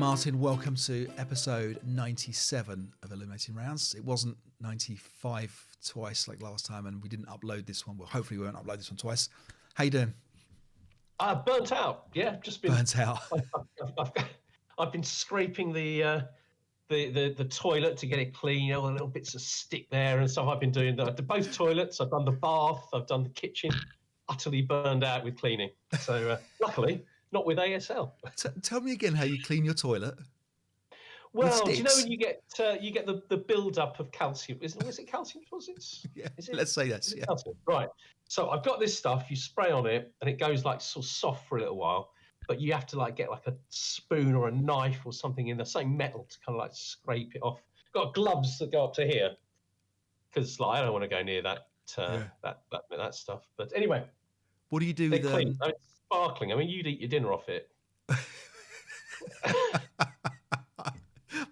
Martin, welcome to episode 97 of Eliminating Rounds. It wasn't 95 twice like last time, and we didn't upload this one. Well, hopefully we won't upload this one twice. How you doing? Burnt out. Yeah, just been burnt out. I've been scraping the toilet to get it clean. All the little bits of stick there and stuff. I've been doing both toilets. I've done the bath. I've done the kitchen. Utterly burned out with cleaning. So luckily, not with ASL. Tell me again how you clean your toilet. Well, do you know when you get the build up of calcium? Was it calcium deposits? Yeah, let's say that's yeah. Calcium? Right. So I've got this stuff. You spray on it, and it goes like sort of soft for a little while. But you have to like get like a spoon or a knife or something in the same metal to kind of like scrape it off. Got gloves that go up to here because like I don't want to go near that stuff. But anyway, what do you do with clean? It's sparkling. I mean, you'd eat your dinner off it.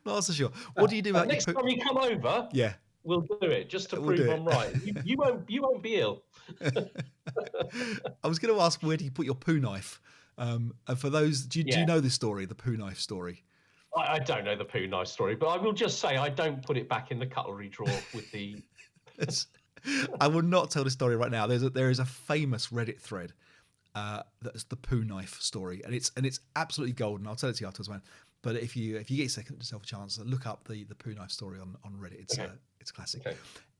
Not so sure. What do you do about next time you come over? Yeah, we'll do it just to prove I'm right. You won't be ill. I was going to ask, where do you put your poo knife? And for those, do you know this story, the poo knife story? I don't know the poo knife story, but I will just say I don't put it back in the cutlery drawer with the. I will not tell the story right now. There is a famous Reddit thread that's the poo knife story, and it's absolutely golden. I'll tell it to you afterwards, man. But if you get yourself a chance, look up the poo knife story on Reddit. It's classic. Okay.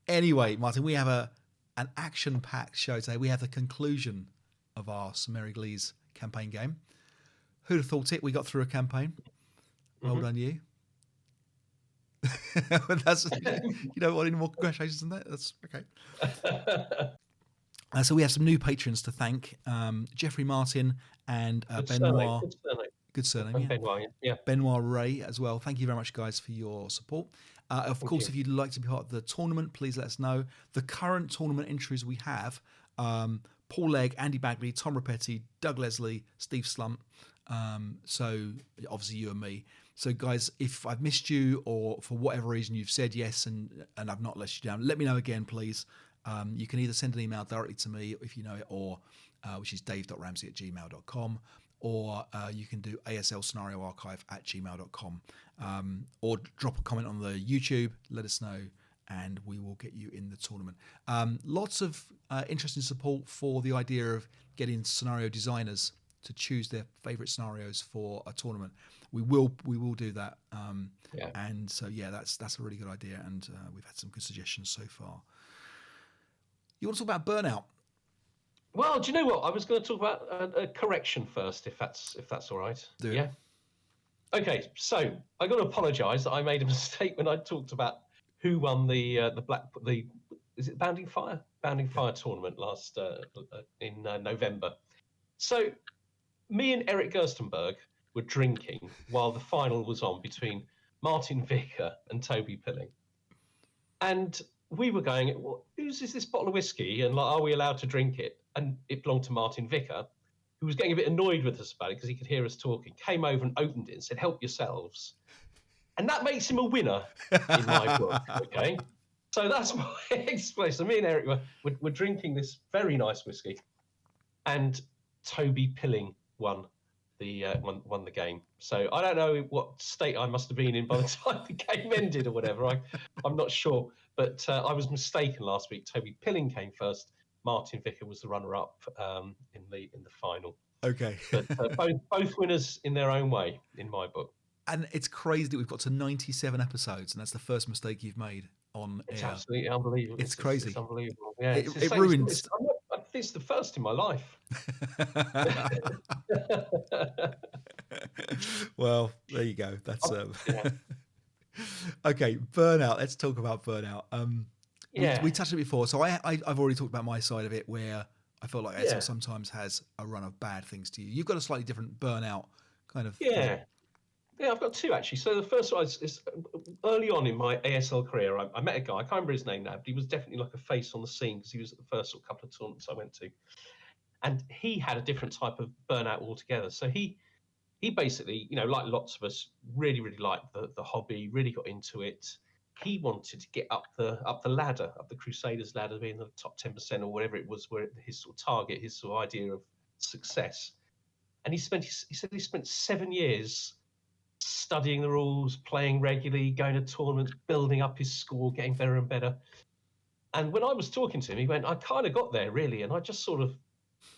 Anyway, Martin, we have an action-packed show today. We have the conclusion of our Samari Glees campaign game. Who'd have thought it? We got through a campaign. Well done, you. That's you don't want any more congratulations than that. That's okay. So we have some new patrons to thank: Jeffrey Martin and Benoit. Good surname, yeah. Benoit, yeah. Benoit Ray as well. Thank you very much, guys, for your support. Of course, if you'd like to be part of the tournament, please let us know. The current tournament entries we have: Paul Legg, Andy Bagley, Tom Rapetti, Doug Leslie, Steve Slump. So obviously you and me. So guys, if I've missed you or for whatever reason you've said yes and I've not let you down, let me know again, please. You can either send an email directly to me if you know it, or which is dave.ramsey@gmail.com, or you can do aslscenarioarchive@gmail.com, or drop a comment on the YouTube, let us know, and we will get you in the tournament. Lots of interesting support for the idea of getting scenario designers to choose their favourite scenarios for a tournament. We will do that, and so that's a really good idea, and we've had some good suggestions so far. You want to talk about burnout? Well, do you know what? I was going to talk about a correction first, if that's all right. Yeah. Okay, so I got to apologise that I made a mistake when I talked about who won the is it Bounding Fire tournament last in November. So me and Eric Gerstenberg were drinking while the final was on between Martin Vicker and Toby Pilling, and we were going, well, whose is this bottle of whiskey, and like, are we allowed to drink it? And it belonged to Martin Vicker, who was getting a bit annoyed with us about it because he could hear us talking, came over and opened it and said, help yourselves. And that makes him a winner in my book, okay? So that's my explanation. So me and Eric were drinking this very nice whiskey, and Toby Pilling won the game. So I don't know what state I must have been in by the time the game ended or whatever. I'm not sure. But I was mistaken last week. Toby Pilling came first. Martin Vicker was the runner-up in the final. Okay. But both winners in their own way, in my book. And it's crazy that we've got to 97 episodes, and that's the first mistake you've made on It's air. absolutely unbelievable. It's crazy. It's unbelievable. Yeah, it ruins. It's the first in my life. Well, there you go. That's okay. Burnout. Let's talk about burnout. We touched on it before, so I've already talked about my side of it, where I feel like ASL sometimes has a run of bad things to you. You've got a slightly different burnout kind of thing. Yeah, I've got two actually. So the first one is early on in my ASL career, I met a guy, I can't remember his name now, but he was definitely like a face on the scene because he was at the first couple of tournaments I went to. And he had a different type of burnout altogether. So he basically, like lots of us, really, really liked the hobby, really got into it. He wanted to get up the ladder, up the Crusaders ladder, being the top 10% or whatever it was, where his sort of target, his sort of idea of success. And he said he spent 7 years studying the rules, playing regularly, going to tournaments, building up his score, getting better and better. And when I was talking to him, he went, I kind of got there, really. And I just sort of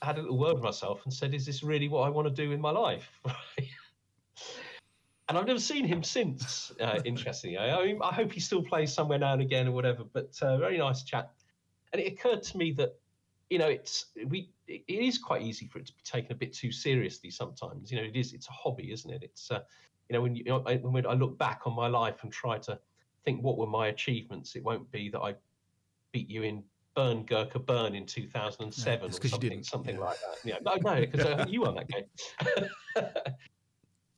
had a little word with myself and said, is this really what I want to do in my life? And I've never seen him since, interestingly. I mean, I hope he still plays somewhere now and again or whatever, but very nice chap. And it occurred to me that, it is quite easy for it to be taken a bit too seriously sometimes. It's a hobby, isn't it? It's, when I look back on my life and try to think what were my achievements, it won't be that I beat you in Burn Gurkha Burn in 2007 or something like that. Yeah, no, because you won that game.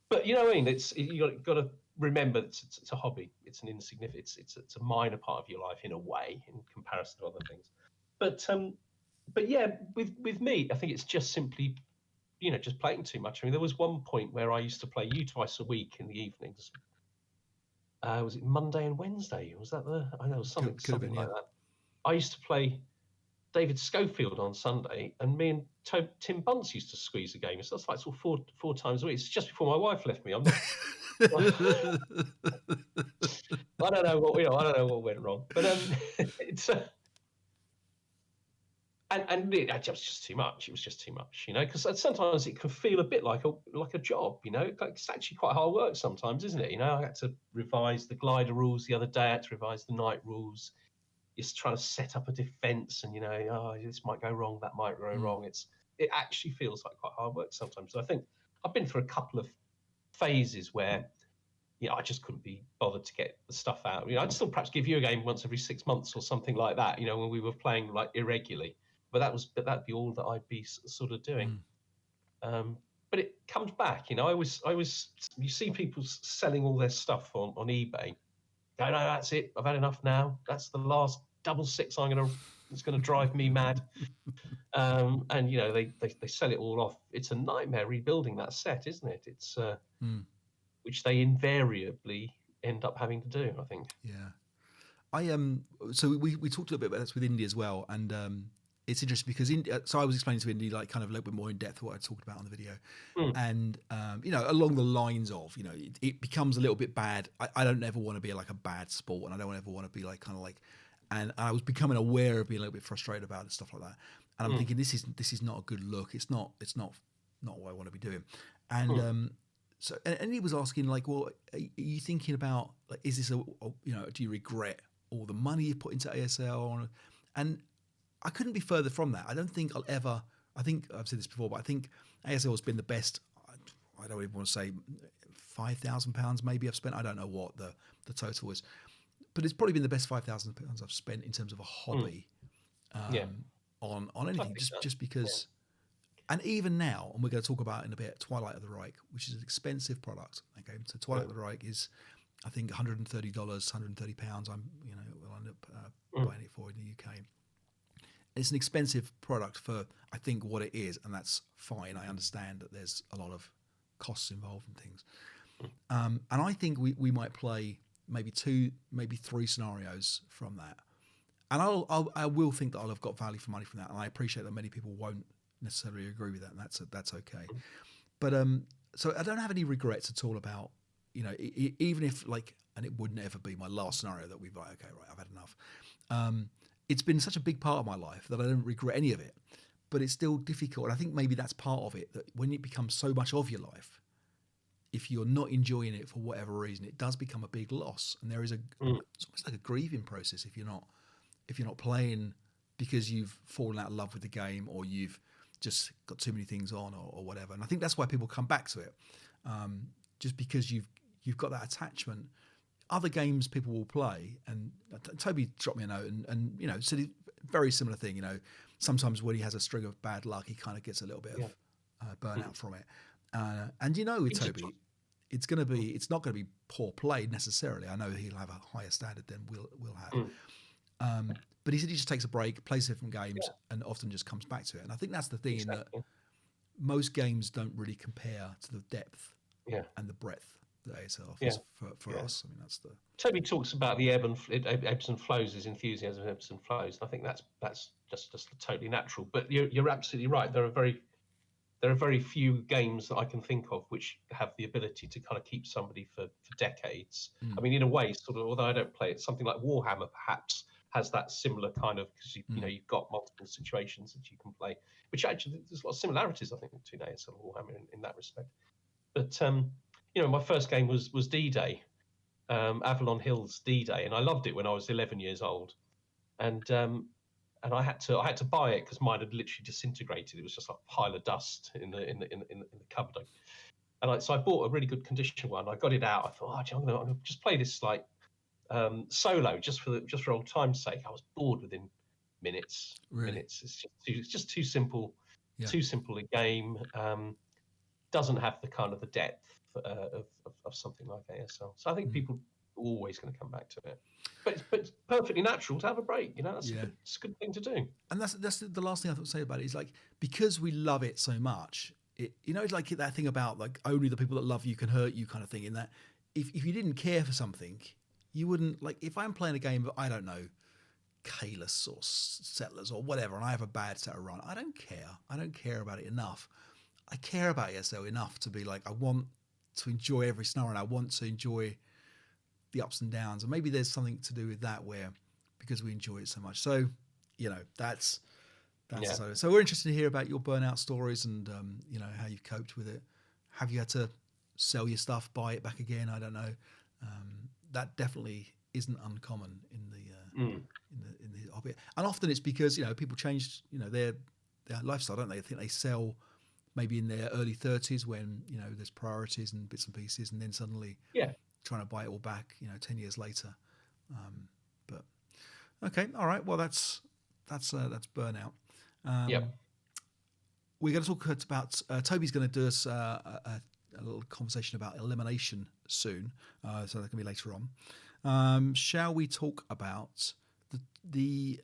But you know what I mean? You got to remember it's a hobby. It's an insignificant. It's a minor part of your life in a way, in comparison to other things. But yeah, with me, I think it's just simply, just playing too much. I mean, there was one point where I used to play you twice a week in the evenings. Was it Monday and Wednesday? Was that I know, something like that. I used to play David Schofield on Sunday, and me and Tim Bunce used to squeeze a game. So that's like sort of four times a week. It's just before my wife left me. I don't know what went wrong, but it's and it was just too much. It was just too much, because sometimes it can feel a bit like a job, It's actually quite hard work sometimes, isn't it? I had to revise the glider rules the other day. I had to revise the night rules. It's trying to set up a defense, and this might go wrong, that might go wrong. It actually feels like quite hard work sometimes. So I think I've been through a couple of phases where I just couldn't be bothered to get the stuff out. I'd still perhaps give you a game once every 6 months or something like that, when we were playing like irregularly. But that'd be all that I'd be sort of doing. But it comes back, I always you see people selling all their stuff on eBay. No, that's it. I've had enough now. That's the last double six it's gonna drive me mad. And they sell it all off. It's a nightmare rebuilding that set, isn't it? It's which they invariably end up having to do, I think. Yeah. So we talked a little bit about this with Indy as well, and it's interesting because so I was explaining to Indy like kind of a little bit more in depth what I talked about on the video, and along the lines of it becomes a little bit bad. I don't ever want to be like a bad sport, and I don't ever want to be like kind of like, and I was becoming aware of being a little bit frustrated about it and stuff like that. And I'm thinking this is not a good look. It's not what I want to be doing. And so and he was asking like, well, are you thinking about like, is this do you regret all the money you put into ASL? And I couldn't be further from that. I don't think I'll ever. I think I've said this before, but I think ASL has been the best. I don't even want to say £5,000 maybe I've spent. I don't know what the total is, but it's probably been the best £5,000 I've spent in terms of a hobby on anything. Just because, and even now, and we're going to talk about in a bit, Twilight of the Reich, which is an expensive product. Okay, so Twilight of the Reich is, I think, $130, £130. We'll end up buying it for in the UK. It's an expensive product for, I think, what it is, and that's fine. I understand that there's a lot of costs involved and things. And I think we might play maybe 2, maybe 3 scenarios from that. And I will think that I'll have got value for money from that, and I appreciate that many people won't necessarily agree with that, and that's okay. But so I don't have any regrets at all about, even if like, and it would never be my last scenario that we've like, okay, right, I've had enough. It's been such a big part of my life that I don't regret any of it, but it's still difficult. And I think maybe that's part of it, that when it becomes so much of your life, if you're not enjoying it for whatever reason, it does become a big loss. And there is it's almost like a grieving process if you're not playing because you've fallen out of love with the game, or you've just got too many things on, or whatever. And I think that's why people come back to it, just because you've got that attachment. Other games people will play, and Toby dropped me a note and said a very similar thing. Sometimes when he has a string of bad luck, he kind of gets a little bit of burnout from it. And with Toby, it's not going to be poor play necessarily. I know he'll have a higher standard than we'll have. But he said he just takes a break, plays different games, and often just comes back to it. And I think that's the thing, in that most games don't really compare to the depth and the breadth that ASL offers for us. I mean, that's the. Toby talks about the ebbs and flows, his enthusiasm, ebbs and flows. I think that's just totally natural. But you're absolutely right. There are very there are very few games that I can think of which have the ability to kind of keep somebody for decades. I mean, in a way, sort of, although I don't play it, something like Warhammer perhaps has that similar kind of, because you know, you've got multiple situations that you can play, which actually there's a lot of similarities, I think, between ASL and Warhammer in that respect. But you know, my first game was D-Day, Avalon Hill's D-Day, and I loved it when I was 11 years old, and I had to buy it because mine had literally disintegrated. It was just like a pile of dust in the cupboard. And so I bought a really good condition one. I got it out. I thought, I'm gonna just play this like solo just for old time's sake. I was bored within minutes. Really? Minutes. It's just too simple. Yeah. Too simple a game. Doesn't have the kind of the depth of something like ASL. So I think people are always going to come back to it. But it's perfectly natural to have a break. You know, it's a good thing to do. And that's the last thing I thought to say about it is, like, because we love it so much, you know, it's like that thing about like only the people that love you can hurt you kind of thing. In that, if you didn't care for something, you wouldn't, like, if I'm playing a game of, I don't know, Kalis or Settlers or whatever, and I have a bad set of run, I don't care. I don't care about it enough. I care about ESL enough to be like, I want to enjoy every scenario, and I want to enjoy the ups and downs. And maybe there's something to do with that, where because we enjoy it so much. So, you know, that's so we're interested to hear about your burnout stories and you know, how you've coped with it. Have you had to sell your stuff, buy it back again? I don't know. That definitely isn't uncommon in the hobby. And often it's because, you know, people change, you know, their lifestyle, don't they? I think they sell maybe in their early 30s when, you know, there's priorities and bits and pieces, and then suddenly trying to buy it all back, you know, 10 years later. But okay, all right. Well, that's burnout. We're going to talk about Toby's going to do us a little conversation about elimination soon, so that can be later on. Shall we talk about the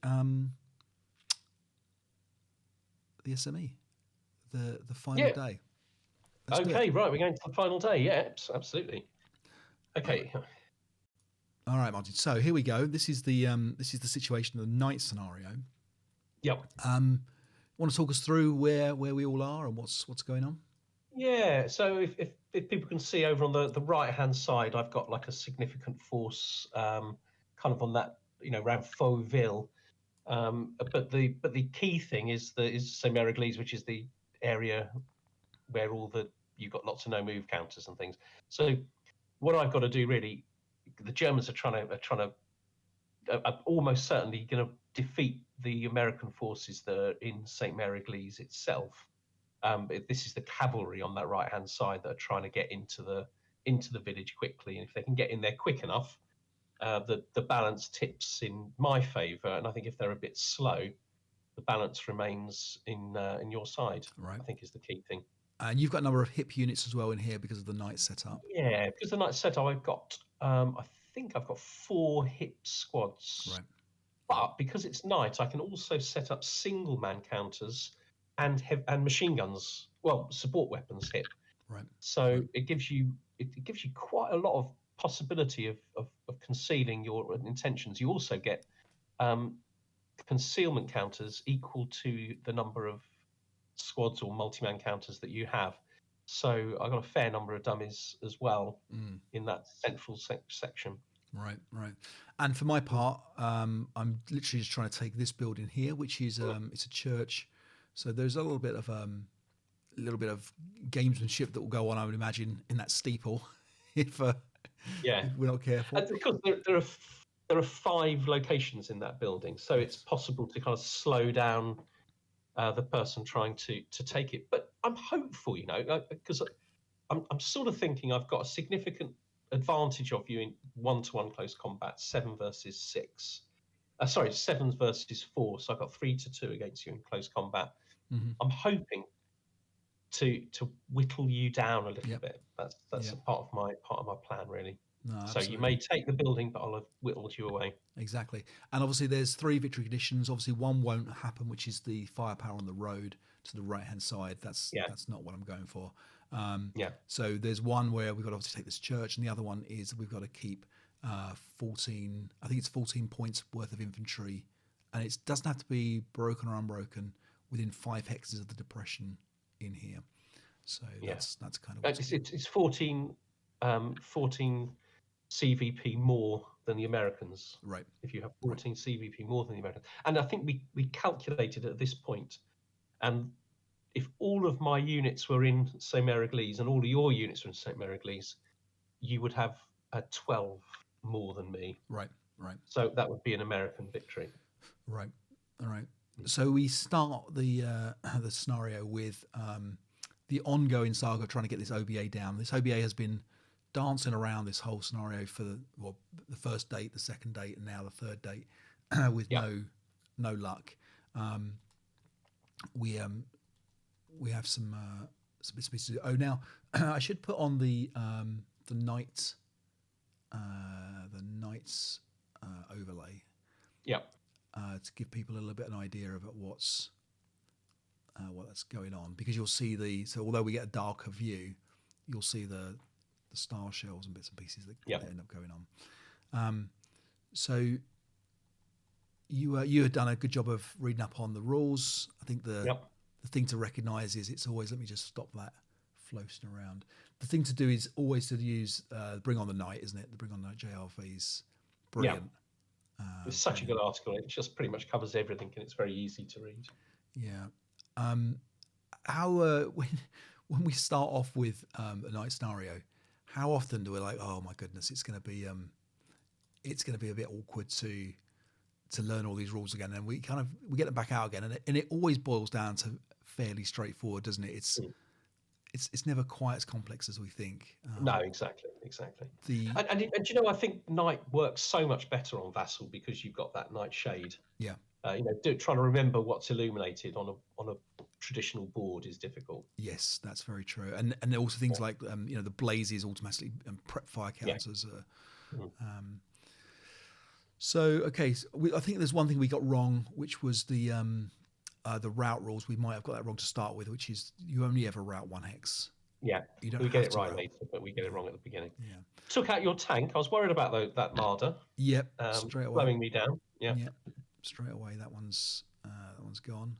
SME, the final day? Okay, right. We're going to the final day. Yeah, absolutely. Okay. All right, Martin. So here we go. This is the situation, the night scenario. Yep. Want to talk us through where we all are and what's going on? Yeah. So if people can see over on the right hand side, I've got like a significant force, kind of on that, you know, around Fauville. But the key thing is St. Mary-Église, which is the area where you've got lots of no move counters and things. So what I've got to do, really, the Germans are almost certainly going to defeat the American forces that are in St. Mary-Église itself. This is the cavalry on that right hand side that are trying to get into the village quickly, and if they can get in there quick enough, the balance tips in my favour. And I think if they're a bit slow, the balance remains in your side. Right. I think is the key thing. And you've got a number of hip units as well in here because of the night setup. Yeah, because the night setup, I've got I think I've got 4 hip squads. Right. But because it's night, I can also set up single man counters and machine guns. Well, support weapons hip. Right. So it gives you quite a lot of possibility of concealing your intentions. You also get concealment counters equal to the number of squads or multi-man counters that you have. So I've got a fair number of dummies as well in that central section. Right. And for my part, I'm literally just trying to take this building here, which is it's a church. So there's a little bit of gamesmanship that will go on, I would imagine, in that steeple if we're not careful. And because there are 5 locations in that building, so it's possible to kind of slow down the person trying to take it. But I'm hopeful, you know, because I'm sort of thinking I've got a significant advantage of you in 1-to-1 close combat, 7 versus 6. 7 versus 4. So I've got 3-to-2 against you in close combat. Mm-hmm. I'm hoping to whittle you down a little bit. That's a part of my plan, really. No, so you may take the building, but I'll have whittled you away. Exactly. And obviously there's 3 victory conditions. Obviously one won't happen, which is the firepower on the road to the right-hand side. That's not what I'm going for. So there's one where we've got to obviously take this church, and the other one is we've got to keep 14 points worth of infantry. And it doesn't have to be broken or unbroken within 5 hexes of the depression in here. So that's kind of it's 14 CVP more than the Americans. Right. If you have 14 CVP more than the Americans, and I think we calculated at this point, and if all of my units were in St. Mary-Glees and all of your units were in St. Mary-Glees, you would have 12 more than me. Right. So that would be an American victory. Right. All right. So we start the scenario with the ongoing saga trying to get this OBA down. This OBA has been dancing around this whole scenario for the first date, the second date, and now the third date with no luck. We have some bits to do. Oh, now I should put on the night's overlay. Yeah. To give people a little bit of an idea of what's that's going on, because you'll see so although we get a darker view, you'll see the star shells and bits and pieces that end up going on. So you had done a good job of reading up on the rules. I think the thing to recognise is it's always, let me just stop that floating around. The thing to do is always to use Bring on the Night, isn't it? The Bring on the Night JRV's brilliant. Yeah. It's such a good article. It just pretty much covers everything, and it's very easy to read. Yeah. How when we start off with a night scenario, how often do we like, oh my goodness, it's going to be a bit awkward to learn all these rules again, and we get them back out again, and it always boils down to fairly straightforward, doesn't it? It's never quite as complex as we think. No, exactly. And you know, I think night works so much better on Vassal because you've got that night shade. Yeah. Trying to remember what's illuminated on a traditional board is difficult. Yes, that's very true. And also things like the blazes automatically prep fire counters. I think there's one thing we got wrong, which was the route rules. We might have got that wrong to start with, which is you only ever route one hex. Yeah, we get it right later, but we get it wrong at the beginning. Yeah. Took out your tank. I was worried about that Marder. Yep, straight away. Slowing me down. Yeah. Yep, straight away. That one's gone,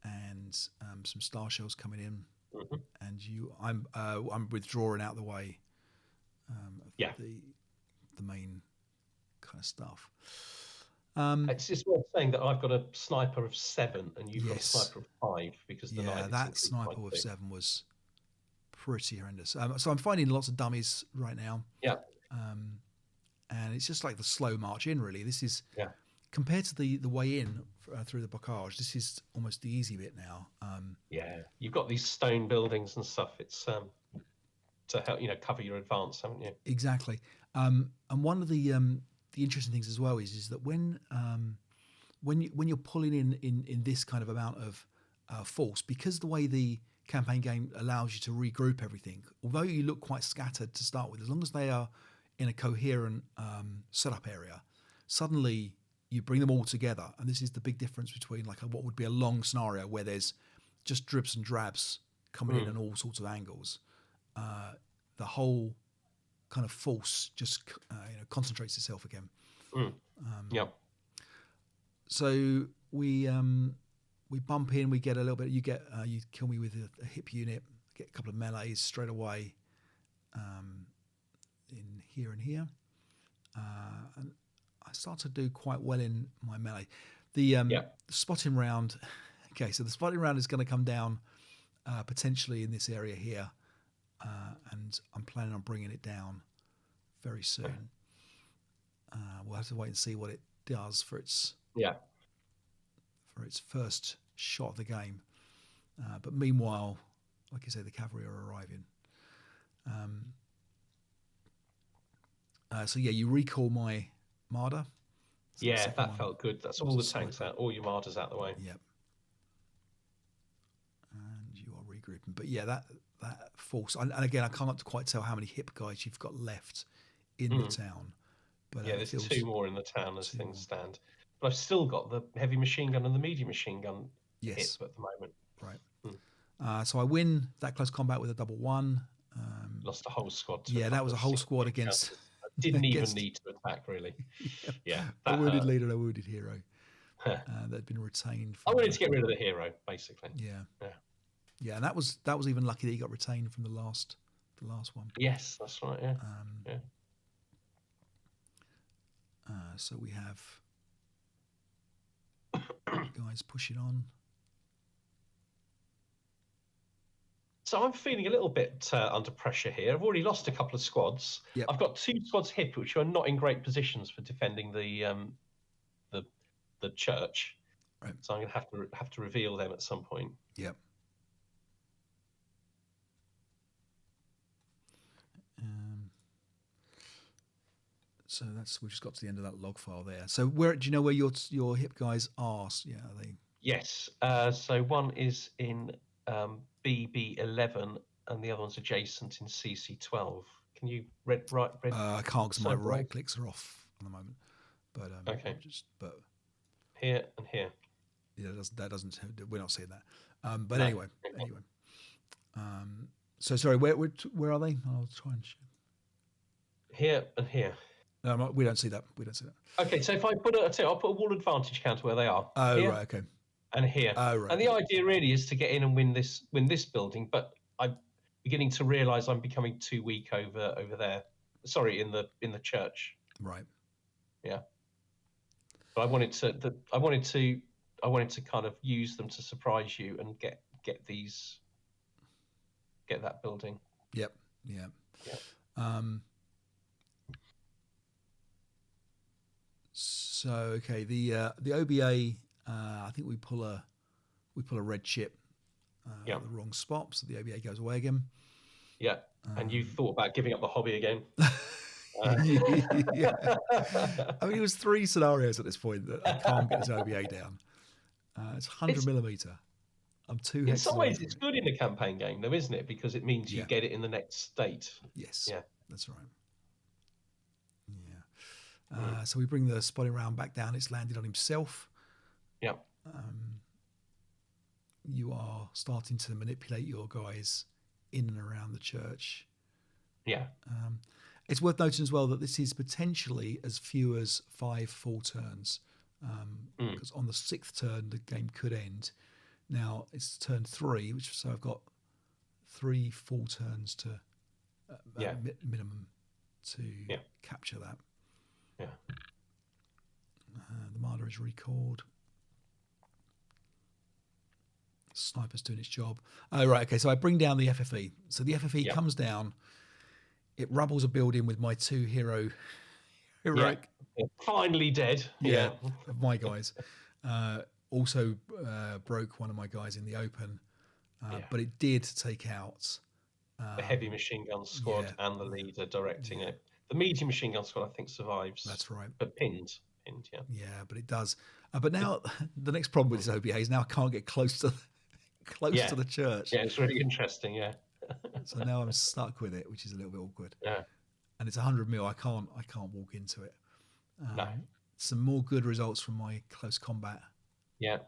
and some star shells coming in, and I'm withdrawing out the way. The main kind of stuff. It's just worth saying that I've got a sniper of 7 and you've got a sniper of 5 because the night that sniper with 7 was pretty horrendous. So I'm finding lots of dummies right now. Yeah. And it's just like the slow march in, really. This is compared to the way in through the bocage. This is almost the easy bit now. You've got these stone buildings and stuff. It's to help cover your advance, haven't you? Exactly. And one of the interesting things as well is that when you're pulling in this kind of amount of force, because the way the campaign game allows you to regroup everything, although you look quite scattered to start with, as long as they are in a coherent setup area, suddenly you bring them all together. And this is the big difference between what would be a long scenario where there's just dribs and drabs coming in all sorts of angles. The whole kind of force just concentrates itself again. So we bump in, we get a little bit. You kill me with a hip unit, get a couple of melees straight away. In here and here, and I start to do quite well in my melee. The spotting round. Okay, so the spotting round is going to come down potentially in this area here. And I'm planning on bringing it down very soon. We'll have to wait and see what it does for its first shot of the game. But meanwhile, like I say, the cavalry are arriving. You recall my Marder. So that felt good. That's all the tanks out, all your Marders out the way. Yep. And you are regrouping. But that force, and again, I can't quite tell how many hip guys you've got left in the town. But there's 2 more in the town as things stand. But I've still got the heavy machine gun and the medium machine gun hip at the moment. Right. So I win that close combat with a 1-1. Lost a whole squad. That was a whole squad against. I didn't even need to attack, really. A wounded leader and a wounded hero that had been retained. I wanted to get rid of the hero, basically. Yeah. Yeah, and that was even lucky that he got retained from the last one. Yes, that's right. Yeah. Yeah. So we have guys pushing on. So I'm feeling a little bit under pressure here. I've already lost a couple of squads. Yep. I've got 2 squads hip, which are not in great positions for defending the church. Right. So I'm going to have to reveal them at some point. Yep. So we just got to the end of that log file there. So do you know where your hip guys are? Yeah, are they? Yes. So one is in BB11 and the other one's adjacent in CC12. Can you read? I can't because my right clicks are off at the moment. But okay. But here and here. Yeah, that doesn't. We're not seeing that. But no. Anyway. So sorry, where are they? I'll try and show. Here and here. No, we don't see that. Okay, so if I I'll put a wall advantage counter where they are. Oh, here, right, okay. And here. Oh, right. And the idea really is to get in and win this building, but I'm beginning to realise I'm becoming too weak over there. Sorry, in the church. Right. Yeah. But I wanted to kind of use them to surprise you and get that building. Yep. Yeah. So okay, the OBA, I think we pull a red chip, at the wrong spot, so the OBA goes away again. Yeah, and you thought about giving up the hobby again. Yeah. I mean, it was 3 scenarios at this point that I can't get this OBA down. It's 100mm. I'm 2 hexes. In some ways, it's good in a campaign game, though, isn't it? Because it means you get it in the next state. Yes. Yeah. That's right. Yeah. So we bring the spotting round back down. It's landed on himself. Yeah. You are starting to manipulate your guys in and around the church. Yeah. It's worth noting as well that this is potentially as few as 5 full turns, because on the 6th turn the game could end. Now it's turn 3, so I've got 3 full turns to minimum to capture that. Yeah. The Marder is recalled. Sniper's doing its job. Oh, right. Okay. So I bring down the FFE. So the FFE comes down. It rubbles a building with my 2 heroic. Yeah. Finally dead. Yeah. Of my guys. Also broke one of my guys in the open. But it did take out the heavy machine gun squad and the leader directing it. The medium machine gun squad, I think, survives. That's right. But pinned, yeah. Yeah, but it does. But now the next problem with this OBA is now I can't get close to the church. Yeah, it's really interesting. Yeah. So now I'm stuck with it, which is a little bit awkward. Yeah. And it's 100mm. I can't walk into it. No. Some more good results from my close combat. Yeah.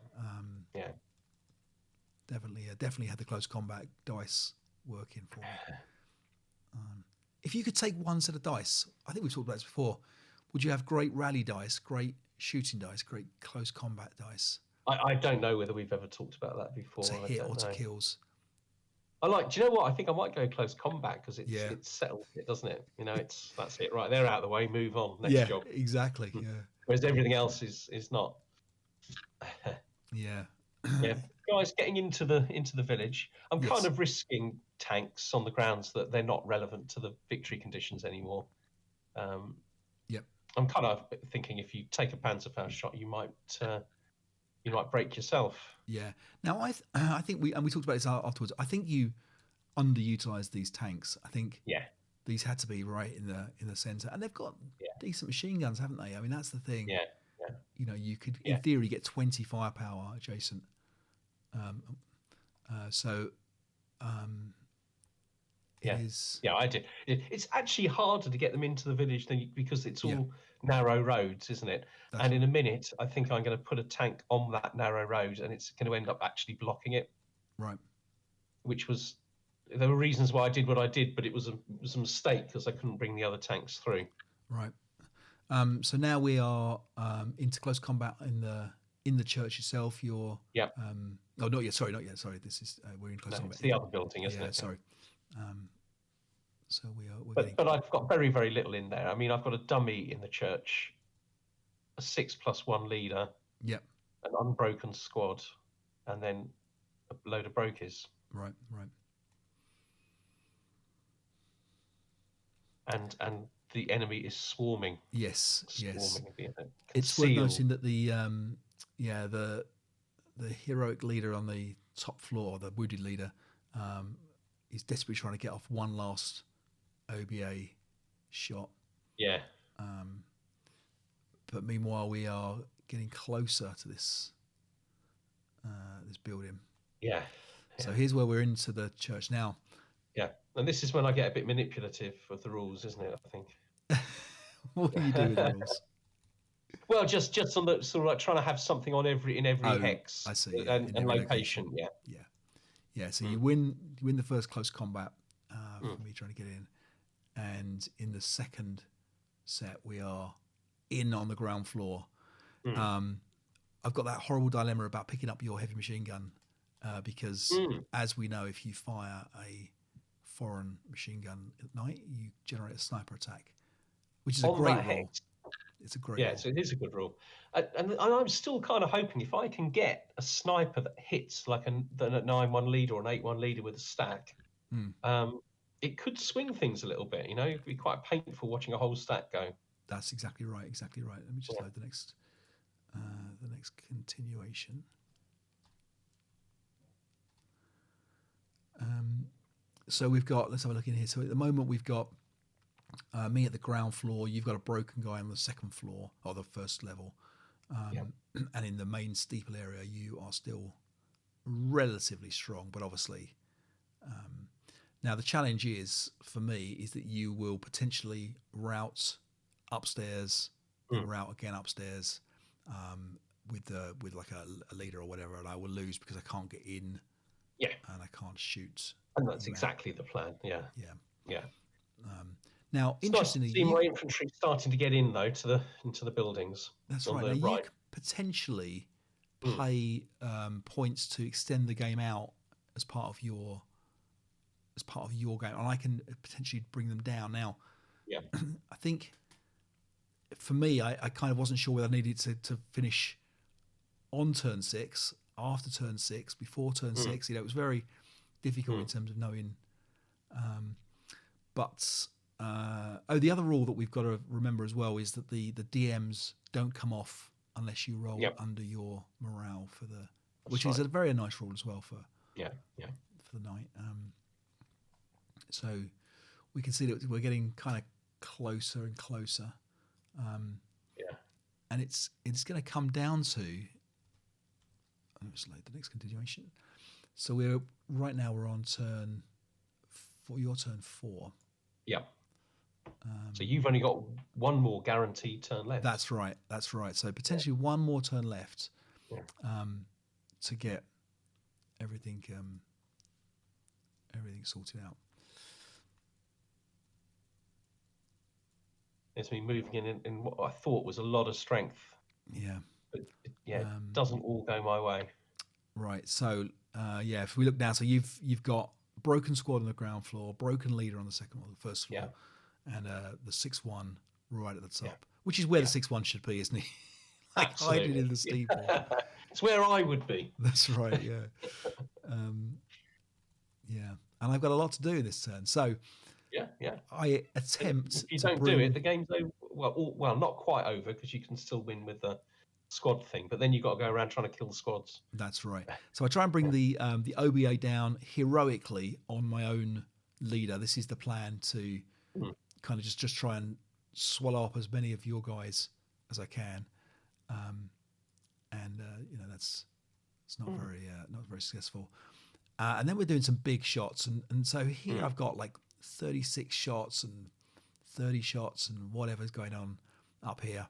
Definitely had the close combat dice working for me. If you could take one set of dice, I think we've talked about this before, would you have great rally dice, great shooting dice, great close combat dice? I don't know whether we've ever talked about that before. To hit or to kills. Do you know what? I think I might go close combat because it settles it, doesn't it? You know, that's it, right? They're out of the way, move on, next job. Exactly. Yeah. Whereas everything else is not. Yeah. Yeah. Guys, getting into the village, I'm kind of risking tanks on the grounds that they're not relevant to the victory conditions anymore. I'm kind of thinking if you take a Panzerfaust shot, you might break yourself. Yeah. Now I think we talked about this afterwards. I think you underutilized these tanks. I think these had to be right in the center, and they've got decent machine guns, haven't they? I mean, that's the thing. Yeah. You know, you could in theory get 20 firepower adjacent. I did. It's actually harder to get them into the village because it's all narrow roads, isn't it? And in a minute, I think I'm going to put a tank on that narrow road, and it's going to end up actually blocking it. Right. There were reasons why I did what I did, but it was a mistake because I couldn't bring the other tanks through. Right. So now we are into close combat in in the church itself. You're Yeah. Oh, not yet. Sorry, not yet. Sorry, this is we're in close. No, it's the other building, isn't it? Sorry. So we're but getting. But I've got very, very little in there. I mean, I've got a dummy in the church, a 6+1 leader, Yep. an unbroken squad, and then a load of brokies. Right. And the enemy is swarming. Yes. It's worth noticing that the heroic leader on the top floor, the wounded leader, is desperately trying to get off one last OBA shot. Yeah. But meanwhile, we are getting closer to this building. Yeah. So here's where we're into the church now. Yeah, and this is when I get a bit manipulative with the rules, isn't it? I think. What do you do with the rules? Well, just on the sort of like trying to have something on every hex. I see. Yeah, and location. Yeah. So you win the first close combat for me trying to get in, and in the second set we are in on the ground floor. I've got that horrible dilemma about picking up your heavy machine gun because, as we know, if you fire a foreign machine gun at night, you generate a sniper attack, which is a great rule. It's a great rule. So it is a good rule. And I'm still kind of hoping if I can get a sniper that hits like a 9-1 leader or an 8-1 leader with a stack, it could swing things a little bit. You know, it'd be quite painful watching a whole stack go. That's exactly right. Let me just load the next continuation. So we've got, let's have a look in here. So at the moment we've got me at the ground floor. You've got a broken guy on the second floor or the first level. And in the main steeple area, you are still relatively strong, but obviously now the challenge is for me is that you will potentially route upstairs, route again upstairs with like a leader or whatever, and I will lose because I can't get in. Yeah, and I can't shoot. And that's exactly the plan. Yeah. Now, it's interestingly, nice to see my infantry starting to get in though into the buildings. That's right. Now, you could potentially play points to extend the game out as part of your game, and I can potentially bring them down. Now, I think for me, I kind of wasn't sure whether I needed to finish on turn 6, after turn 6, before turn 6. You know, it was very difficult in terms of knowing. But the other rule that we've got to remember as well is that the DMs don't come off unless you roll under your morale for the, which is a very nice rule as well for for the night. So we can see that we're getting kind of closer and closer. And it's going to come down to. Let's load the next continuation. So we're on turn 4. Your turn 4. Yeah. So you've only got one more guaranteed turn left. That's right. So potentially one more turn left to get everything sorted out. It's me moving in what I thought was a lot of strength. Yeah. But it doesn't all go my way. Right. So if we look now, so you've got broken squad on the ground floor, broken leader on the second or the first floor, and the 6-1 right at the top, which is where the 6-1 should be, isn't he? Like hiding in the steeple. It's where I would be. That's right. Yeah. And I've got a lot to do in this turn. So I attempt. If you don't do it, the game's over. Well, not quite over because you can still win with the squad thing, but then you've got to go around trying to kill the squads. That's right. So I try and bring the OBA down heroically on my own leader. This is the plan to kind of just try and swallow up as many of your guys as I can, that's it's not very successful. And then we're doing some big shots, and so here I've got like 36 shots and 30 shots and whatever's going on up here.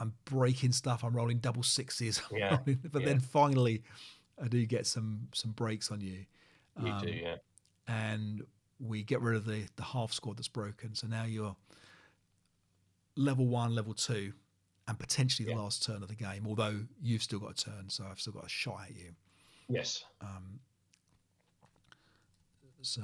I'm breaking stuff. I'm rolling double 6s. But then finally, I do get some breaks on you. You do, yeah. And we get rid of the half squad that's broken. So now you're level 1, level 2, and potentially the last turn of the game. Although you've still got a turn, so I've still got a shot at you. Yes. So.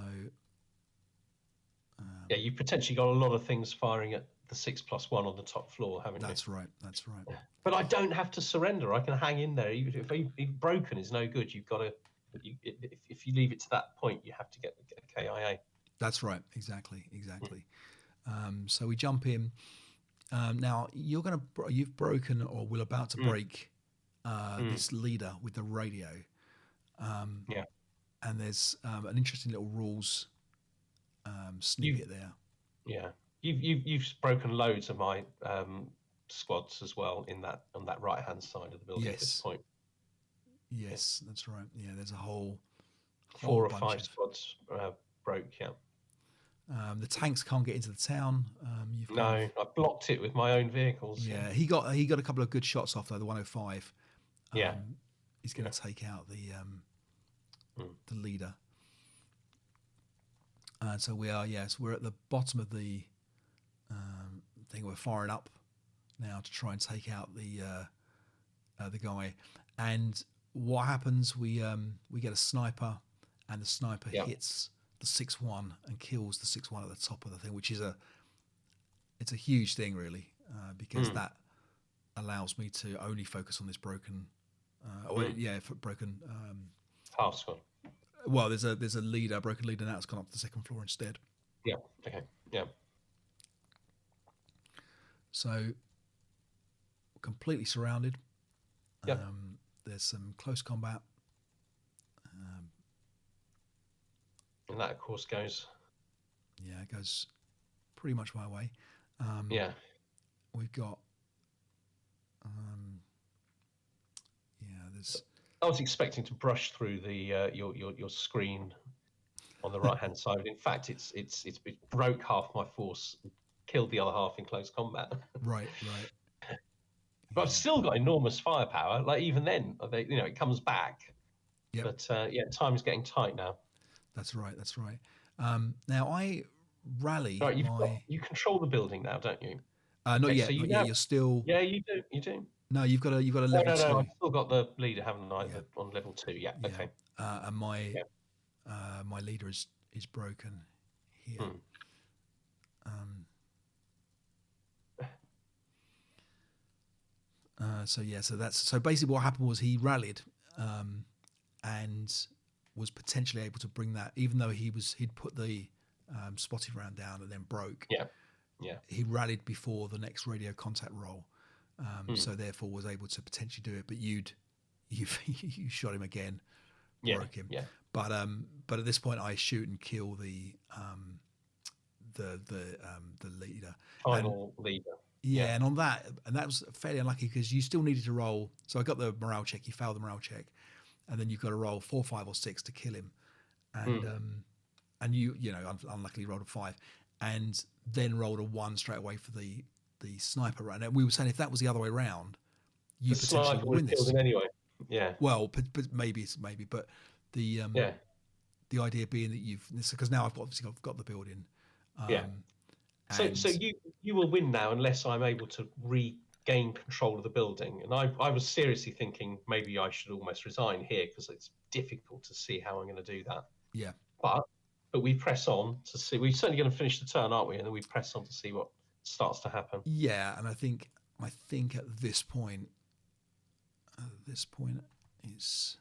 Yeah, you've potentially got a lot of things firing at the 6+1 on the top floor, haven't you? That's right. That's right. But I don't have to surrender. I can hang in there. Even if broken is no good, you've got to. If you leave it to that point, you have to get a KIA. That's right. Exactly. So we jump in. Now you've broken or will about to break this leader with the radio. And there's an interesting little rules snippet there. Yeah, you've broken loads of my squads as well on that right hand side of the building at this point. Yes, that's right. Yeah, there's a whole 4 or 5 squads broke. Yeah. The tanks can't get into the town. I blocked it with my own vehicles. Yeah, he got a couple of good shots off though. The 105. He's going to take out the leader. So we're at the bottom of the thing. We're firing up now to try and take out the guy. And what happens? We get a sniper, and the sniper hits the 6-1 and kills the 6-1 at the top of the thing, which is it's a huge thing really, because that allows me to only focus on this broken half squad. Well, there's a broken leader now. It's gone up to the second floor instead. Yeah. Okay. Yeah. So completely surrounded. Yeah. There's some close combat. And that, of course, goes. Yeah, it goes pretty much my way. We've got. There's. I was expecting to brush through the your screen on the right hand side. In fact, it broke half my force, killed the other half in close combat. Right. But I've still got enormous firepower. Like even then, it comes back. Yep. But time is getting tight now. That's right. Now I rally. Right, you control the building now, don't you? Not yet. So you're still. Yeah, you do. You do. No, you've got a level 2. No, I've still got the leader, haven't I? Yeah. On level 2. Yeah. Okay. And my leader is broken here. So basically what happened was he rallied, and was potentially able to bring that, even though he'd put the spotted round down and then broke. Yeah. He rallied before the next radio contact roll. So therefore was able to potentially do it, but you shot him again, broke him. Yeah. But at this point I shoot and kill the leader. Final leader. Yeah, and that was fairly unlucky because you still needed to roll. So I got the morale check. You failed the morale check, and then you've got to roll 4, 5, or 6 to kill him, and you unluckily rolled a 5, and then rolled a 1 straight away for the sniper run. And we were saying if that was the other way around, you potentially would win this anyway. Yeah. Well, but maybe, but the idea being that because now I've got the building. So you will win now unless I'm able to regain control of the building. And I was seriously thinking maybe I should almost resign here because it's difficult to see how I'm going to do that. Yeah. But we press on to see. We're certainly going to finish the turn, aren't we? And then we press on to see what starts to happen. Yeah, and I think at this point is.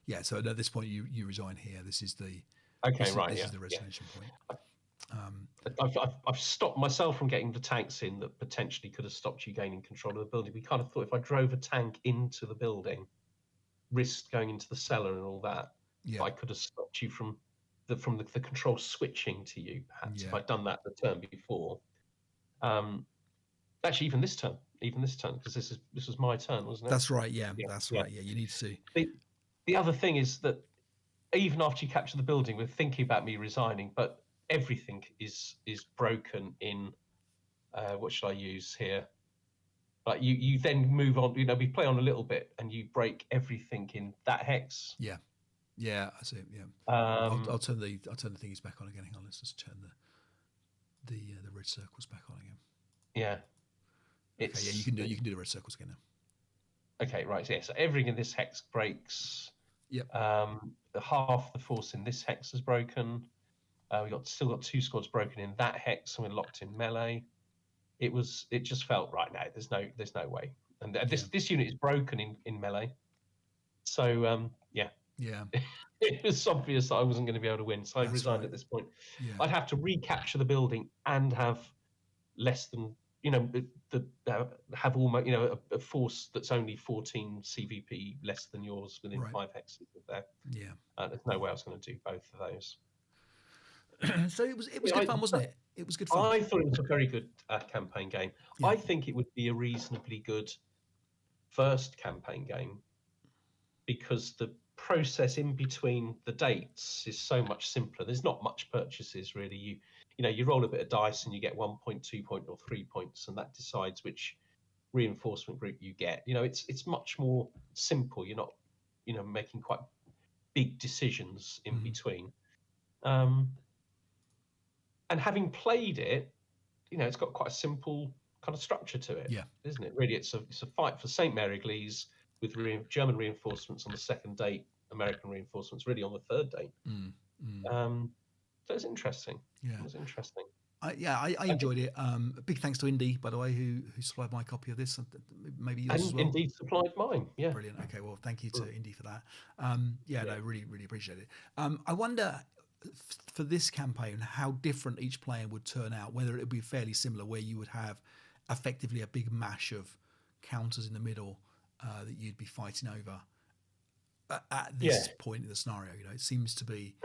Yeah, so at this point you resign here. This is the This is the resignation point. I've stopped myself from getting the tanks in that potentially could have stopped you gaining control of the building. We kind of thought if I drove a tank into the building, risked going into the cellar and all that, I could have stopped you from the control switching to you. Perhaps if I'd done that the turn before. Actually, even this turn, because this was my turn, wasn't it? That's right. Yeah, that's right. Yeah, you need to. The other thing is that even after you capture the building, we're thinking about me resigning, but everything is broken in what should I use here? Like you then move on, we play on a little bit and you break everything in that hex. Yeah, I see. Yeah. I'll turn the thingies back on again. Hang on, let's just turn the red circles back on again. Yeah. Okay, yeah, you can do the red circles again now. Okay, right. So, yeah, so everything in this hex breaks. Yep. The half the force in this hex is broken. We still got 2 squads broken in that hex, and we're locked in melee. It just felt right now. There's no way. And this unit is broken in melee. So yeah. It was obvious that I wasn't going to be able to win, so I resigned at this point. Yeah. I'd have to recapture the building and have less than have almost a force that's only 14 CVP less than yours within 5 hexes of there. Yeah. There's no way I was going to do both of those. So it was good fun, wasn't it? It was good fun. I thought it was a very good campaign game. Yeah. I think it would be a reasonably good first campaign game because the process in between the dates is so much simpler. There's not much purchases really. You roll a bit of dice and you get 1 point, 2 point, or 3 points, and that decides which reinforcement group you get. It's much more simple. You're not making quite big decisions in between. And having played it, it's got quite a simple kind of structure to it, isn't it? Really, it's a fight for St. Mary Glees with German reinforcements on the second date, American reinforcements really on the third date. So it's interesting. Yeah, it was interesting. I enjoyed it. A big thanks to Indy, by the way, who supplied my copy of this. Maybe yours as well. Indeed supplied mine. Yeah, brilliant. Okay, well, thank you to Indy for that. No, really, really appreciate it. I wonder for this campaign how different each player would turn out. Whether it would be fairly similar, where you would have effectively a big mash of counters in the middle that you'd be fighting over at this point in the scenario. It seems to be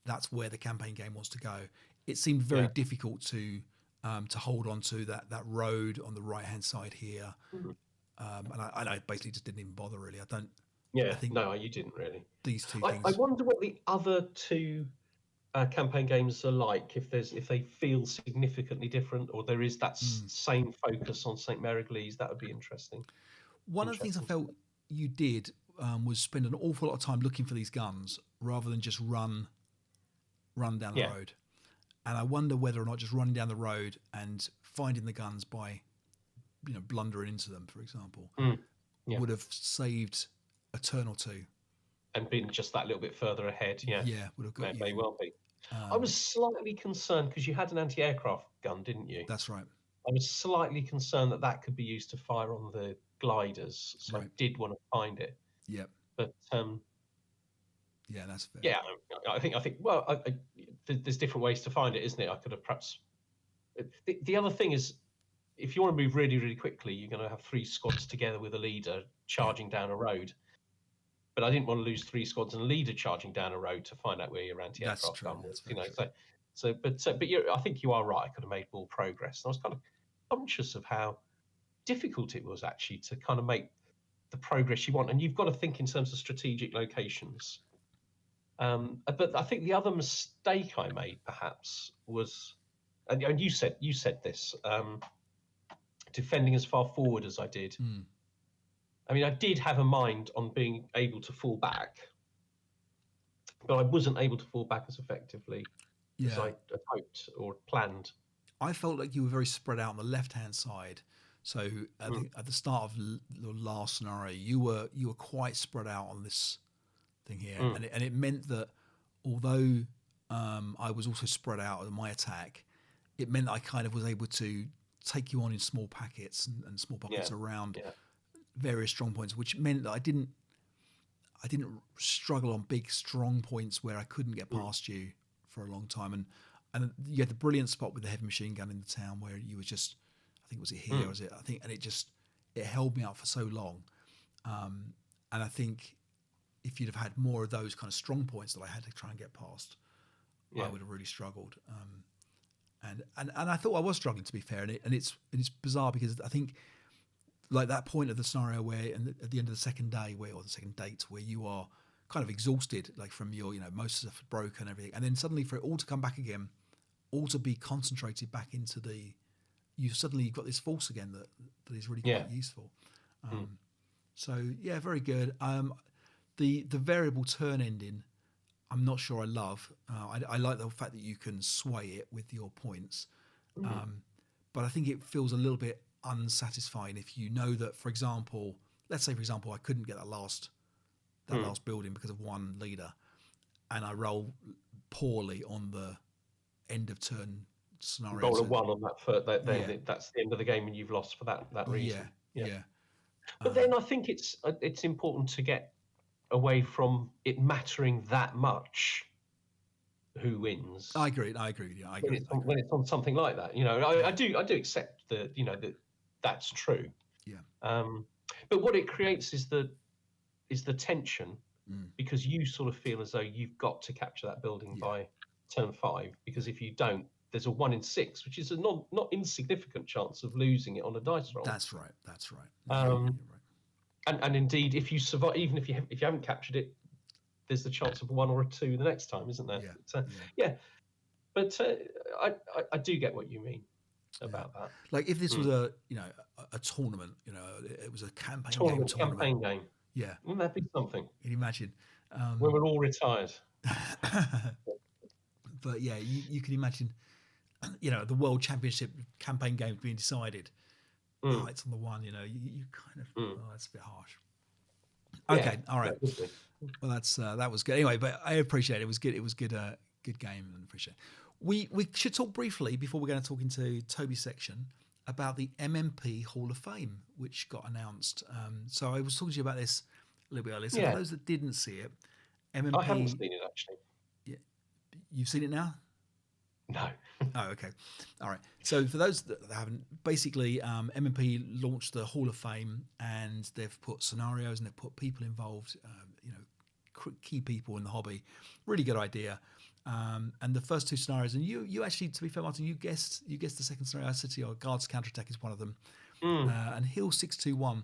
that's where the campaign game wants to go. It seemed very difficult to hold on to that road on the right hand side here, and I basically just didn't even bother really. I don't. Yeah, I think no, you didn't really. These two things. I wonder what the other two campaign games are like. If they feel significantly different, or there is that same focus on St. Mary Glees, that would be interesting. One of the things I felt you did was spend an awful lot of time looking for these guns rather than just run down the road. And I wonder whether or not just running down the road and finding the guns by, blundering into them, for example, would have saved a turn or two. And been just that little bit further ahead, Yeah, would have got you. May well be. I was slightly concerned because you had an anti-aircraft gun, didn't you? That's right. I was slightly concerned that could be used to fire on the gliders, so I did want to find it. Yeah. But yeah, that's fair. Yeah, I think. Well, there's different ways to find it, isn't it? I could have perhaps. The other thing is, if you want to move really, really quickly, you're going to have 3 squads together with a leader charging down a road. But I didn't want to lose 3 squads and a leader charging down a road to find out where your anti-aircraft gun was. But I think you are right. I could have made more progress. And I was kind of conscious of how difficult it was actually to kind of make the progress you want. And you've got to think in terms of strategic locations. But I think the other mistake I made perhaps was, and you said this, defending as far forward as I did. I mean, I did have a mind on being able to fall back, but I wasn't able to fall back as effectively as I hoped or planned. I felt like you were very spread out on the left-hand side. So I think at the start of the last scenario, you were quite spread out on this thing here, and it meant that although I was also spread out in my attack, it meant that I kind of was able to take you on in small packets and small pockets around various strong points, which meant that I didn't struggle on big strong points where I couldn't get past you for a long time. And you had the brilliant spot with the heavy machine gun in the town where you were just, I think was it here, was it? I think, and it held me up for so long. And I think if you'd have had more of those kind of strong points that I had to try and get past, I would have really struggled. And I thought I was struggling, to be fair. And it's bizarre because I think like that point of the scenario where at the end of the second day or the second date where you are kind of exhausted, like from your, most stuff broken and everything. And then suddenly for it all to come back again, all to be concentrated back into you've got this force again that is really quite useful. So yeah, very good. The variable turn ending, I'm not sure I love. I like the fact that you can sway it with your points, but I think it feels a little bit unsatisfying if you know that, for example, let's say, for example, I couldn't get that last building because of one leader, and I roll poorly on the end of turn scenario. Roll a 1 on that then that's the end of the game, and you've lost for that reason. Yeah. But then I think it's important to get away from it mattering that much who wins. I agree with you. When it's on something like that, I do accept that that's true. Yeah. But what it creates is the tension, because you sort of feel as though you've got to capture that building by turn 5, because if you don't, there's a 1 in 6, which is a not insignificant chance of losing it on a dice roll. That's right. You're right. And indeed, if you survive, even if you haven't captured it, there's the chance of a 1 or a 2 the next time, isn't there? But I do get what you mean about that. Like if this was a tournament, it was a campaign game. Yeah, wouldn't that be something? Can you imagine? When we're all retired. But yeah, you can imagine, the World Championship campaign games being decided. Oh, it's on the 1. You kind of. Oh, that's a bit harsh. Okay, all right. Well, that was good. Anyway, but I appreciate it. It was good. It was good. Good game, and appreciate it. We should talk briefly before we're going to talk into Toby's section about the MMP Hall of Fame, which got announced. So I was talking to you about this a little bit earlier. So for those that didn't see it, MMP. I haven't seen it actually. Yeah, you've seen it now? No. Oh, okay. All right. So for those that haven't, basically, MMP launched the Hall of Fame, and they've put scenarios and they've put people involved, key people in the hobby. Really good idea. And the first 2 scenarios, and you actually, to be fair, Martin, you guessed the second scenario. I said to you, Guards Counterattack is one of them. And Hill 621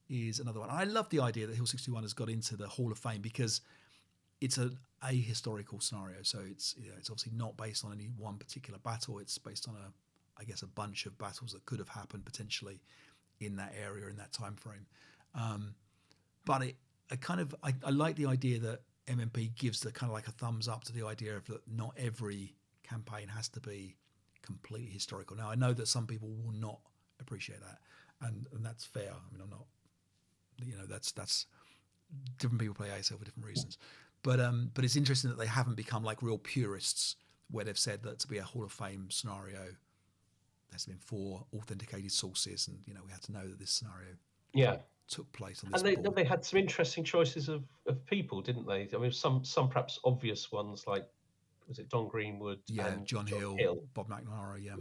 is another one. I love the idea that Hill 621 has got into the Hall of Fame because it's a historical scenario. So it's obviously not based on any one particular battle. It's based on a bunch of battles that could have happened potentially in that area in that time frame. But I like the idea that MMP gives the kind of like a thumbs up to the idea of that not every campaign has to be completely historical. Now I know that some people will not appreciate that, and that's fair. I mean, I'm not, that's different people play ASL for different reasons. But it's interesting that they haven't become like real purists where they've said that to be a Hall of Fame scenario, there's been 4 authenticated sources, and we had to know that this scenario took place on this board. And they had some interesting choices of people, didn't they? I mean, some perhaps obvious ones, like was it Don Greenwood? And John Hill, Bob McNamara,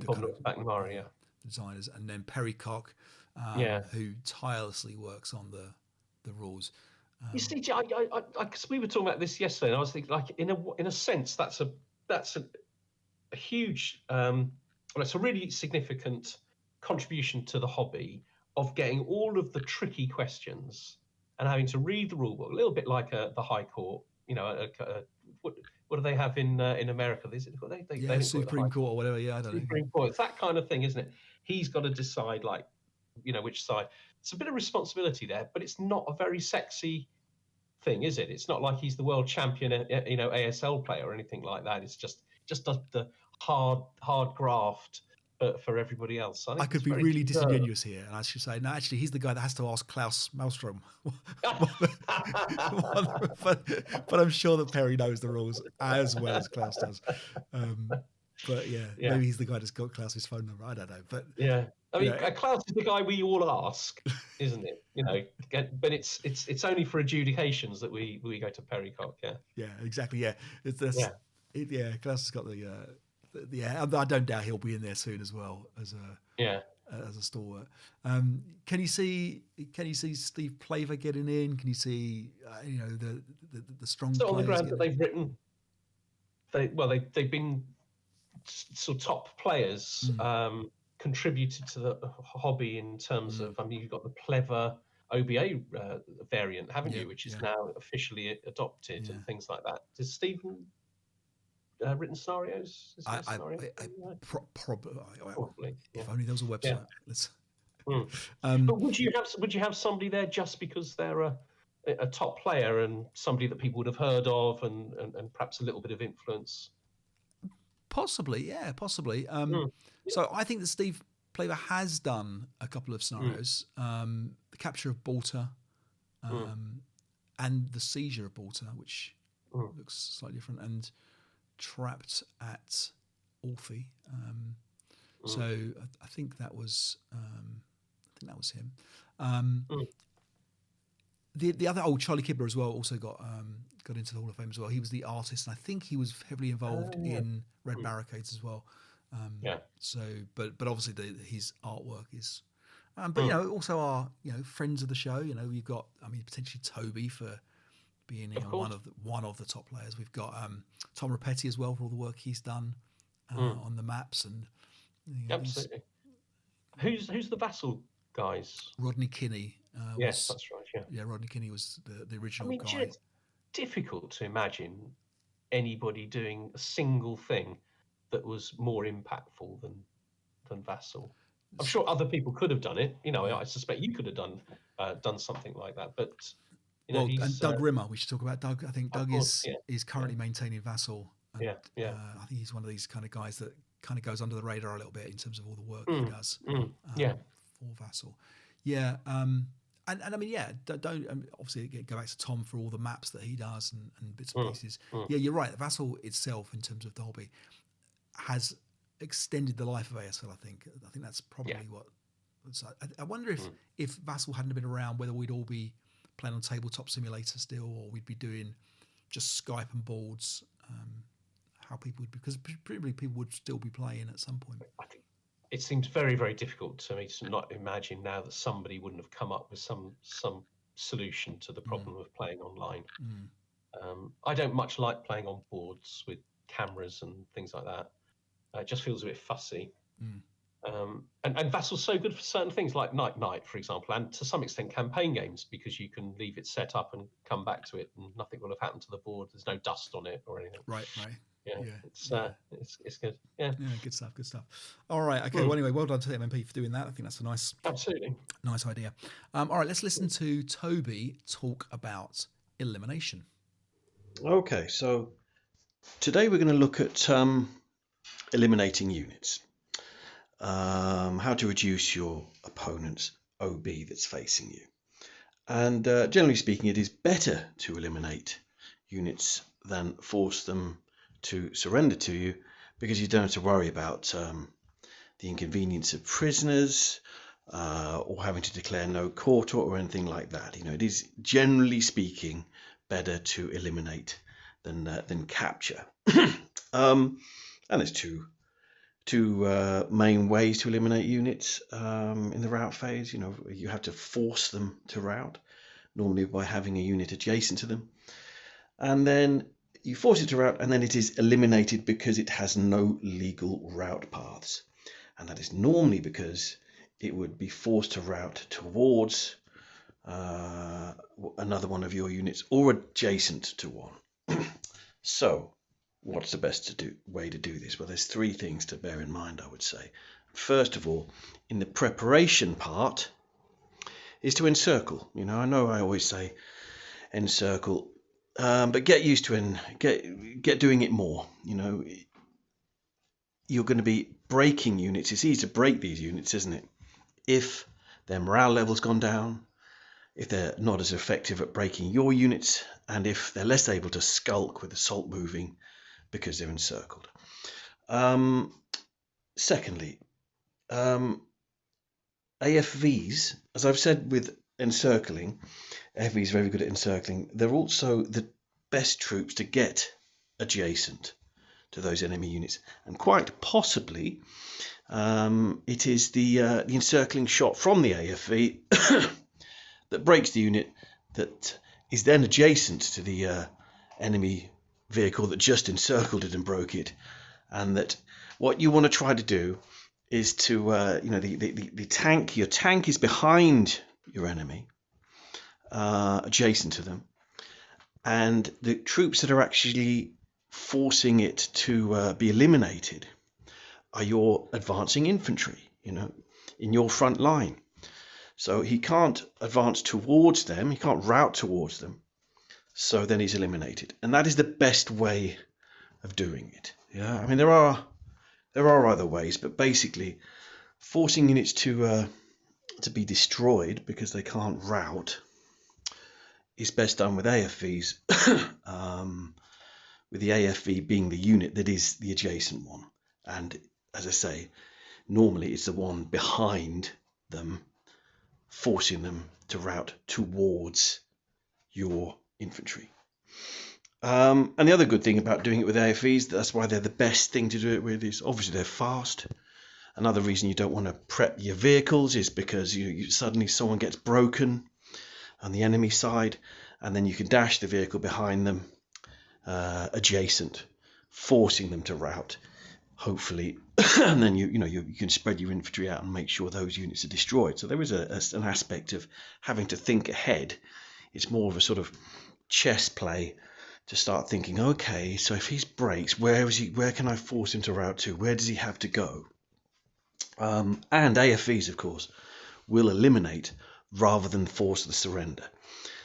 Bob McNamara, designers, and then Perry Cock, who tirelessly works on the rules. You see, because we were talking about this yesterday, and I was thinking, like, in a sense, that's a huge, it's a really significant contribution to the hobby of getting all of the tricky questions and having to read the rule book, a little bit like the High Court. What do they have in America? They Supreme Court or whatever. Yeah, I don't know. Supreme Court. It's that kind of thing, isn't it? He's got to decide, which side. It's a bit of responsibility there, but it's not a very sexy thing, is it? It's not like he's the world champion, ASL player or anything like that. It's just does the hard graft for everybody else. I could be really disingenuous here, and I should say, no, actually, he's the guy that has to ask Klaus Maelstrom. but I'm sure that Perry knows the rules as well as Klaus does. But maybe he's the guy that's got Klaus's phone number. I don't know, but I mean, Klaus is the guy we all ask, isn't it? But it's only for adjudications that we go to Perry Cock. Yeah, exactly. Yeah, Klaus has got the. I don't doubt he'll be in there soon as well as a stalwart. Can you see Steve Plaver getting in? Can you see the strong? So on the ground that they've written, they've been sort of top players. Contributed to the hobby in terms of, I mean, you've got the Plever OBA variant, haven't you, which is now officially adopted and things like that. Does Stephen written scenarios? Probably. If only there was a website. But would you have somebody there just because they're a top player and somebody that people would have heard of and perhaps a little bit of influence? Possibly. So I think that Steve Flavor has done a couple of scenarios. The capture of Balta and the seizure of Balta, which looks slightly different, and trapped at Orphe. So I think that was him. The other Charlie Kibler as well also got into the Hall of Fame as well. He was the artist, and I think he was heavily involved in Red Barricades as well. So, but obviously his artwork is. But also our friends of the show. You've got potentially Toby for being one of the top players. We've got Tom Rapetti as well for all the work he's done on the maps and. Absolutely. Who's the Vassal guys? Rodney Kinney. Yes, that's right. Yeah, Rodney Kinney was the original guy. It's difficult to imagine anybody doing a single thing that was more impactful than Vassal. I'm sure other people could have done it. I suspect you could have done something like that. But and Doug Rimmer. We should talk about Doug. I think Doug is currently maintaining Vassal. And, I think he's one of these kind of guys that kind of goes under the radar a little bit in terms of all the work he does for Vassal. And don't obviously go back to Tom for all the maps that he does and bits and pieces. You're right. Vassal itself, in terms of the hobby, has extended the life of ASL. I think that's probably what. I wonder if Vassal hadn't been around, whether we'd all be playing on Tabletop Simulator still, or we'd be doing just Skype and boards. How people would, because presumably people would still be playing at some point. I think it seems very, very difficult to me to not imagine now that somebody wouldn't have come up with some solution to the problem of playing online. I don't much like playing on boards with cameras and things like that. It just feels a bit fussy. And Vassal's so good for certain things like Night, for example, and to some extent campaign games, because you can leave it set up and come back to it and nothing will have happened to the board. There's no dust on it or anything. Right. It's good. Yeah, good stuff. All right, okay. Well, anyway, well done to the MMP for doing that. I think that's a absolutely nice idea. All right, let's listen to Toby talk about elimination. Okay, so today we're going to look at eliminating units. How to reduce your opponent's OB that's facing you. And generally speaking, it is better to eliminate units than force them to surrender to you, because you don't have to worry about the inconvenience of prisoners or having to declare no quarter or anything like that. It is generally speaking better to eliminate than capture. And there's two main ways to eliminate units in the rout phase. You have to force them to rout, normally by having a unit adjacent to them, and then you force it to rout, and then it is eliminated because it has no legal rout paths, and that is normally because it would be forced to rout towards another one of your units or adjacent to one. So what's the best way to do this? Well, there's three things to bear in mind, I would say. First of all, in the preparation part, is to encircle. I know I always say encircle, but get used to get doing it more. You're going to be breaking units. It's easy to break these units, isn't it? If their morale level's gone down, if they're not as effective at breaking your units, and if they're less able to skulk with assault moving because they're encircled. Secondly, AFVs, as I've said with encircling, AFV is very good at encircling. They're also the best troops to get adjacent to those enemy units, and quite possibly it is the encircling shot from the AFV that breaks the unit that is then adjacent to the enemy vehicle that just encircled it and broke it. And that what you want to try to do is to the tank, your tank is behind your enemy, adjacent to them, and the troops that are actually forcing it to be eliminated are your advancing infantry, in your front line. So he can't advance towards them, he can't rout towards them, so then he's eliminated. And that is the best way of doing it. There are other ways, but basically forcing units to be destroyed because they can't route is best done with AFVs, with the AFV being the unit that is the adjacent one. And as I say, normally it's the one behind them, forcing them to route towards your infantry. And the other good thing about doing it with AFVs, that's why they're the best thing to do it with, is obviously they're fast. Another reason you don't want to prep your vehicles is because you suddenly someone gets broken on the enemy side, and then you can dash the vehicle behind them adjacent, forcing them to route, hopefully, and then you can spread your infantry out and make sure those units are destroyed. So there is an aspect of having to think ahead. It's more of a sort of chess play to start thinking, okay, so if he breaks, where can I force him to route to? Where does he have to go? And AFVs, of course, will eliminate rather than force the surrender.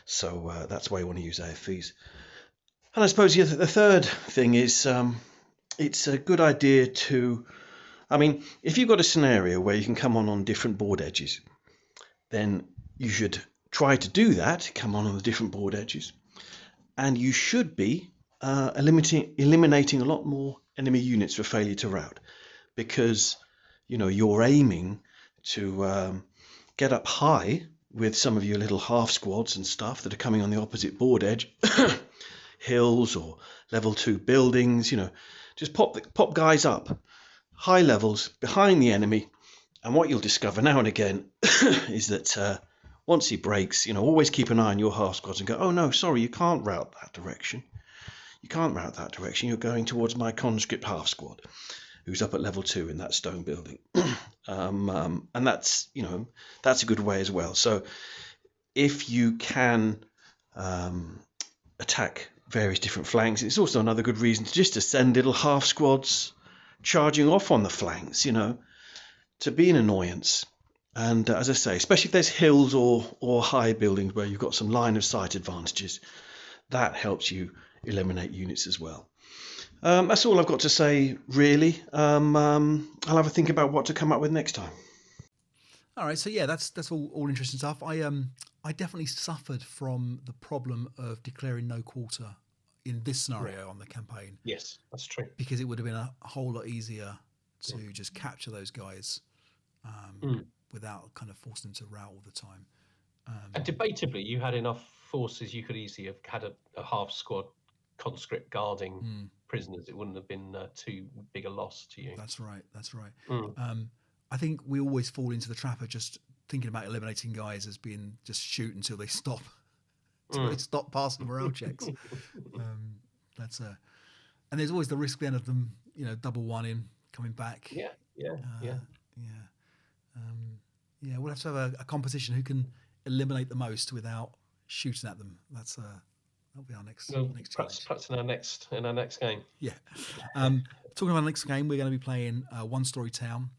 So that's why you want to use AFVs. And I suppose the third thing is it's a good idea to, if you've got a scenario where you can come on different board edges, then you should try to do that, come on the different board edges. And you should be eliminating a lot more enemy units for failure to route, because you're aiming to get up high with some of your little half squads and stuff that are coming on the opposite board edge, hills or level 2 buildings. Just pop guys up high levels behind the enemy, and what you'll discover now and again is that once he breaks, always keep an eye on your half squads and go, oh no, sorry, you can't route that direction. You can't route that direction. You're going towards my conscript half squad, who's up at level 2 in that stone building. And that's a good way as well. So if you can attack various different flanks, it's also another good reason to send little half squads charging off on the flanks, to be an annoyance. And as I say, especially if there's hills or high buildings where you've got some line of sight advantages, that helps you eliminate units as well. That's all I've got to say, really. I'll have a think about what to come up with next time. All right, so yeah, that's all interesting stuff. I definitely suffered from the problem of declaring no quarter in this scenario on the campaign. Yes, that's true. Because it would have been a whole lot easier to just capture those guys without kind of forcing them to rout all the time. And debatably, you had enough forces, you could easily have had a half squad conscript guarding prisoners. It wouldn't have been too big a loss to you. That's right. I think we always fall into the trap of just thinking about eliminating guys as being just shoot until they stop. Until they stop passing morale checks. And there's always the risk then of them, double one-in, coming back. Yeah. We'll have to have a competition who can eliminate the most without shooting at them. That'll be our next perhaps in our next game. Yeah. Talking about our next game, we're going to be playing One Story Town.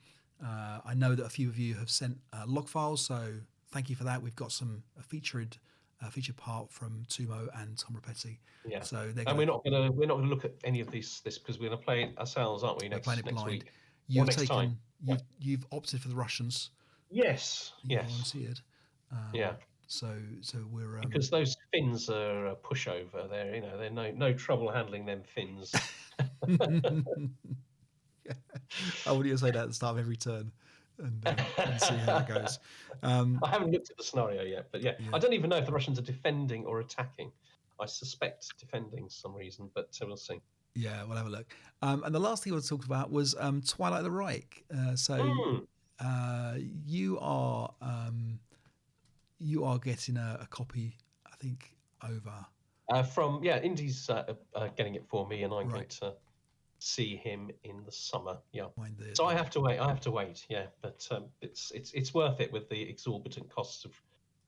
I know that a few of you have sent log files, so thank you for that. We've got a featured part from Tumo and Tom Rapetti. Yeah. So we're not going to look at any of this because we're going to play it ourselves, aren't we? Next week. You've opted for the Russians. Yes. Volunteered. Yeah. So we're because those Finns are a pushover. They're no trouble handling them Finns. I wouldn't say that at the start of every turn and see how it goes. I haven't looked at the scenario yet, but yeah, I don't even know if the Russians are defending or attacking. I suspect defending for some reason, but we'll see. Yeah, we'll have a look. And the last thing I want to talk about was Twilight of the Reich. You are getting a copy, I think, over. Indy's getting it for me, and I'm going to see him in the summer. Yeah. So I have to wait. Yeah, but it's worth it with the exorbitant costs of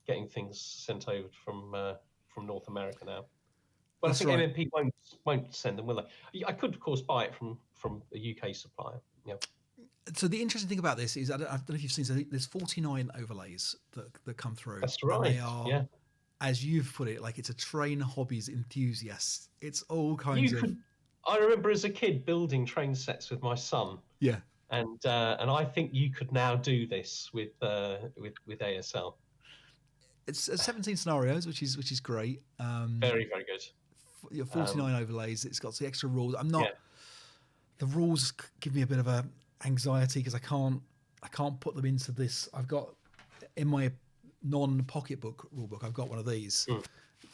getting things sent over from North America now. But I think MMP won't send them, will they? I could, of course, buy it from a UK supplier. Yeah. So the interesting thing about this is, I don't know if you've seen, so there's 49 overlays that come through. That's right. And they are, as you've put it, like it's a train hobbies enthusiasts. It's all kinds of... I remember as a kid building train sets with my son. Yeah. and I think you could now do this with ASL. It's 17 scenarios, which is great. Very, very good. 49 overlays. It's got the extra rules. I'm not. The rules give me a bit of a anxiety because I can't put them into this. I've got in my non-pocketbook rulebook. I've got one of these,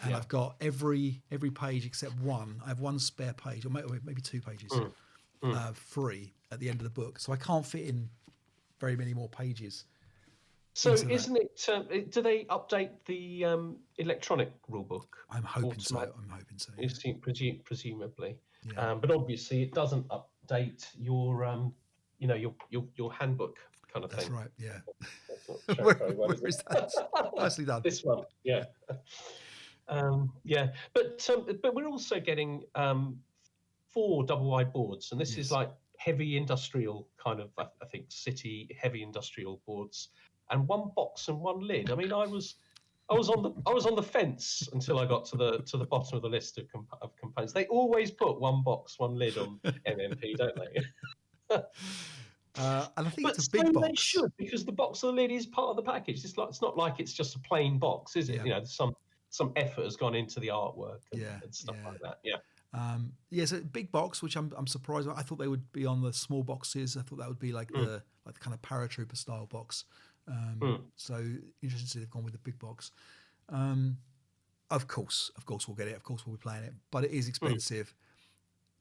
and I've got every page except one. I have one spare page, or maybe 2 pages, free at the end of the book. So I can't fit in very many more pages. So isn't it? Do they update the electronic rulebook? I'm hoping so. Yeah. Presumably, Yeah. but obviously it doesn't update your your handbook kind of thing. That's right. Yeah. That's not Where is that? Nicely done. This one, yeah. But we're also getting 4 double-wide boards, and this is like heavy industrial kind of, I think, city heavy industrial boards, and 1 box and 1 lid. I mean, I was on the fence until I got to the bottom of the list of components. They always put 1 box, 1 lid on MMP, don't they? And I think it's a big box. They should, because the box and the lid is part of the package. It's not like it's just a plain box, is it? Yeah. Some effort has gone into the artwork and stuff like that. Yeah. So big box, which I'm surprised. I thought they would be on the small boxes. I thought that would be like the kind of paratrooper style box. So interesting to see they've gone with the big box. Of course we'll get it. Of course we'll be playing it, but it is expensive.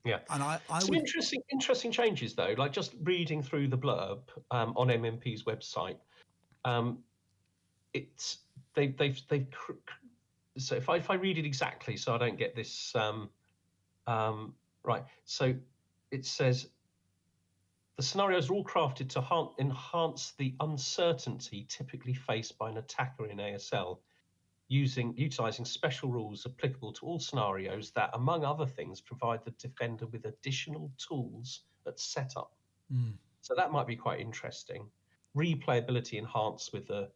Yeah, and I some interesting changes though. Like just reading through the blurb on MMP's website, so if I read it exactly, so I don't get this right. So it says the scenarios are all crafted to enhance the uncertainty typically faced by an attacker in ASL, utilizing special rules applicable to all scenarios that, among other things, provide the defender with additional tools at setup. So that might be quite interesting. Replayability enhanced with the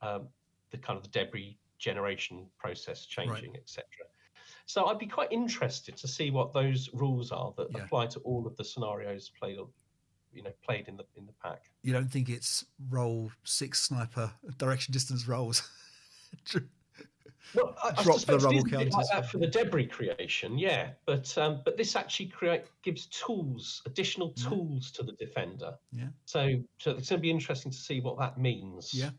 kind of the debris generation process changing, etc. So I'd be quite interested to see what those rules are that apply to all of the scenarios played in the pack. You don't think it's roll 6 sniper direction distance rolls? Well, I suppose it is a bit like that for the debris creation, but this actually gives tools, additional tools to the defender. Yeah. So it's going to be interesting to see what that means. Yeah.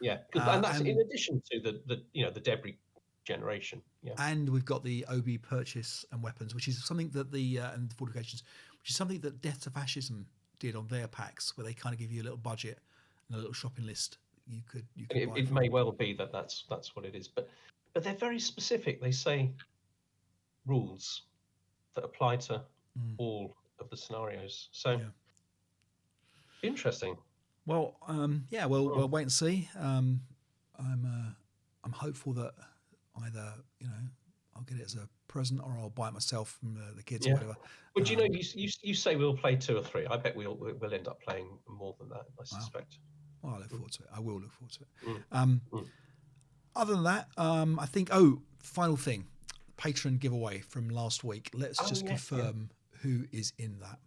And that's in addition to the debris generation. Yeah. And we've got the OB purchase and weapons, which is something that and the fortifications, which is something that Death to Fascism did on their packs, where they kind of give you a little budget and a little shopping list. You could it may well be that's what it is, but they're very specific. They say rules that apply to all of the scenarios. So interesting. Well, we'll wait and see. I'm hopeful that either I'll get it as a present or I'll buy it myself from the kids or whatever. But you say we'll play 2 or 3. I bet we'll end up playing more than that. I suspect. Well, I look forward to it. I will look forward to it. Other than that, I think, final thing, Patreon giveaway from last week. Let's just confirm who is in that.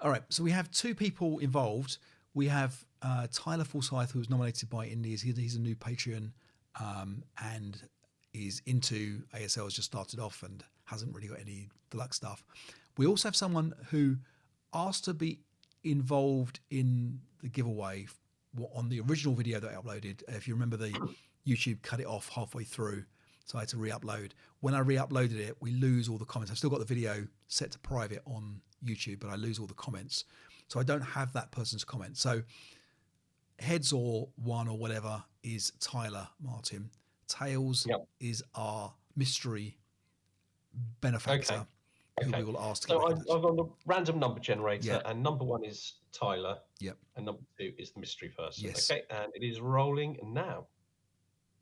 All right. So we have 2 people involved. We have Tyler Forsyth, who was nominated by Indies. He's a new Patreon and is into ASL, has just started off and hasn't really got any deluxe stuff. We also have someone who asked to be involved in the giveaway on the original video that I uploaded. If you remember, the YouTube cut it off halfway through, so I had to re-upload. When I re-uploaded it, we lose all the comments. I've still got the video set to private on YouTube, but I lose all the comments. So I don't have that person's comment. So heads or 1 or whatever is Tyler Martin. Tails is our mystery benefactor. Who we will ask. So I've got the random number generator, and number 1 is Tyler. Yep. And number 2 is the mystery person. Yes. Okay, and it is rolling now.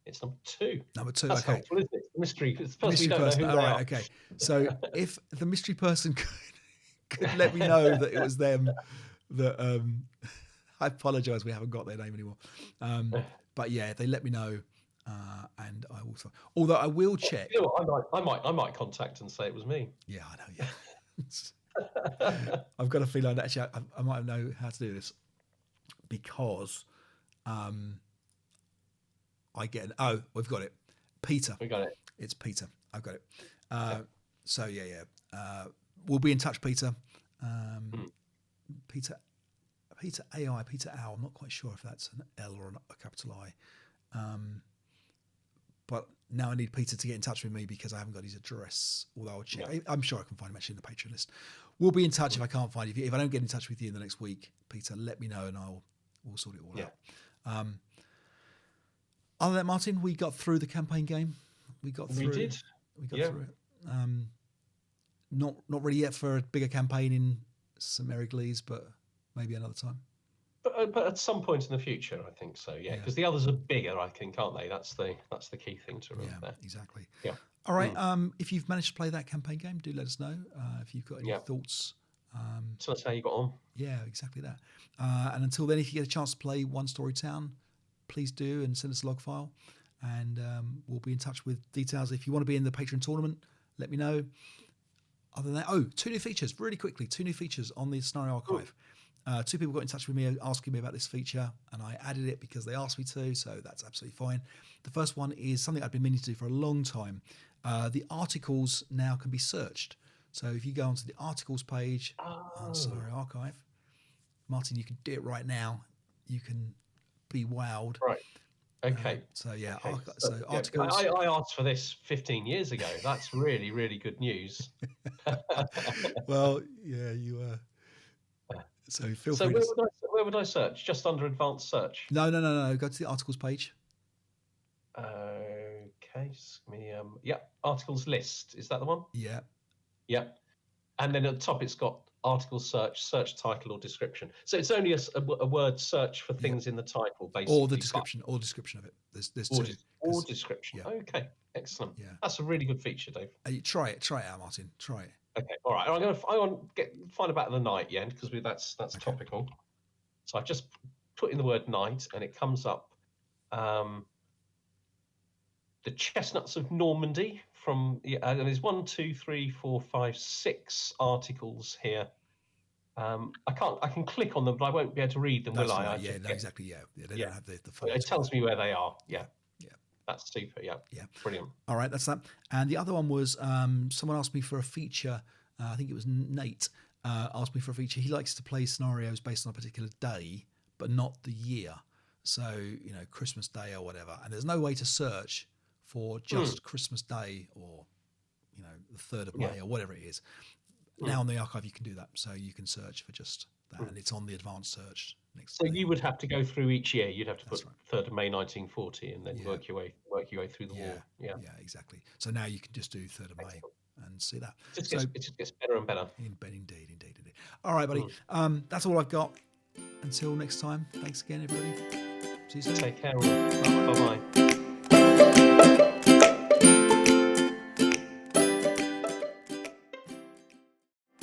It's number 2. Number 2. That's helpful, isn't it? The mystery. It's the person we don't know who they are. Okay. So if the mystery person could let me know that it was them, that I apologise, we haven't got their name anymore. But yeah, they let me know. And I will. Although I will check. You know what, I might contact and say it was me. Yeah, I know. Yeah. I've got a feeling that actually I might know how to do this because I get we've got it. Peter. We got it. It's Peter. I've got it. So we'll be in touch, Peter. Peter AI, Peter Owl. I'm not quite sure if that's an L or a capital I. But now I need Peter to get in touch with me because I haven't got his address. Although I'll check. Yeah. I'm sure I can find him actually in the Patreon list. We'll be in touch if I can't find you. If I don't get in touch with you in the next week, Peter, let me know and we'll sort it all out. Other than that, Martin, we got through the campaign game. We got through it. Through it. Not ready yet for a bigger campaign in St. Mary Glees, but maybe another time. But at some point in the future, I think so. Yeah, because the others are bigger, I think, aren't they? That's the key thing to remember. Yeah, exactly. Yeah. All right. If you've managed to play that campaign game, do let us know. If you've got any thoughts. Tell us how you got on. Yeah, exactly that. And until then, if you get a chance to play One Story Town, please do and send us a log file, and we'll be in touch with details. If you want to be in the Patreon tournament, let me know. Other than that, 2 new features, really quickly. 2 new features on the Scenario Archive. 2 people got in touch with me asking me about this feature, and I added it because they asked me to, so that's absolutely fine. The first one is something I've been meaning to do for a long time. The articles now can be searched. So if you go onto the articles page on Scenario Archive, Martin, you can do it right now. You can be wowed. Right. Okay. Articles. I asked for this 15 years ago. That's really, really good news. Well, yeah, you So feel free. So where would I search? Just under advanced search? No. Go to the articles page. Okay. Articles list. Is that the one? Yeah. Yep. And then at the top, it's got article search title or description. So it's only a word search for things in the title, basically. Or the description, or description of it. There's 2. Or description. Yeah. Okay. Excellent. Yeah. That's a really good feature, Dave. Try it out, Martin. Try it. Okay. All right. I'm going to find about the night, because that's topical. So I just put in the word night, and it comes up. The Chestnuts of Normandy and there's 1, 2, 3, 4, 5, 6 articles here. I can click on them, but I won't be able to read them, will I? Exactly. Yeah. They don't have the photos. It tells me where they are. Yeah. That's super. Yeah. Brilliant. All right, that's that. And the other one was someone asked me for a feature. I think it was Nate asked me for a feature. He likes to play scenarios based on a particular day, but not the year. So, Christmas Day or whatever. And there's no way to search for just Christmas Day or, the 3rd of May or whatever it is. Now on the archive, you can do that. So you can search for just that. And it's on the advanced search next So you would have to go through each year. You'd have to put 3rd of May 1940 and then work your way through the war. Yeah, exactly. So now you can just do 3rd of May and see that. It just gets better and better. Indeed. All right, buddy. That's all I've got. Until next time, thanks again, everybody. See you soon. Take care. Bye-bye.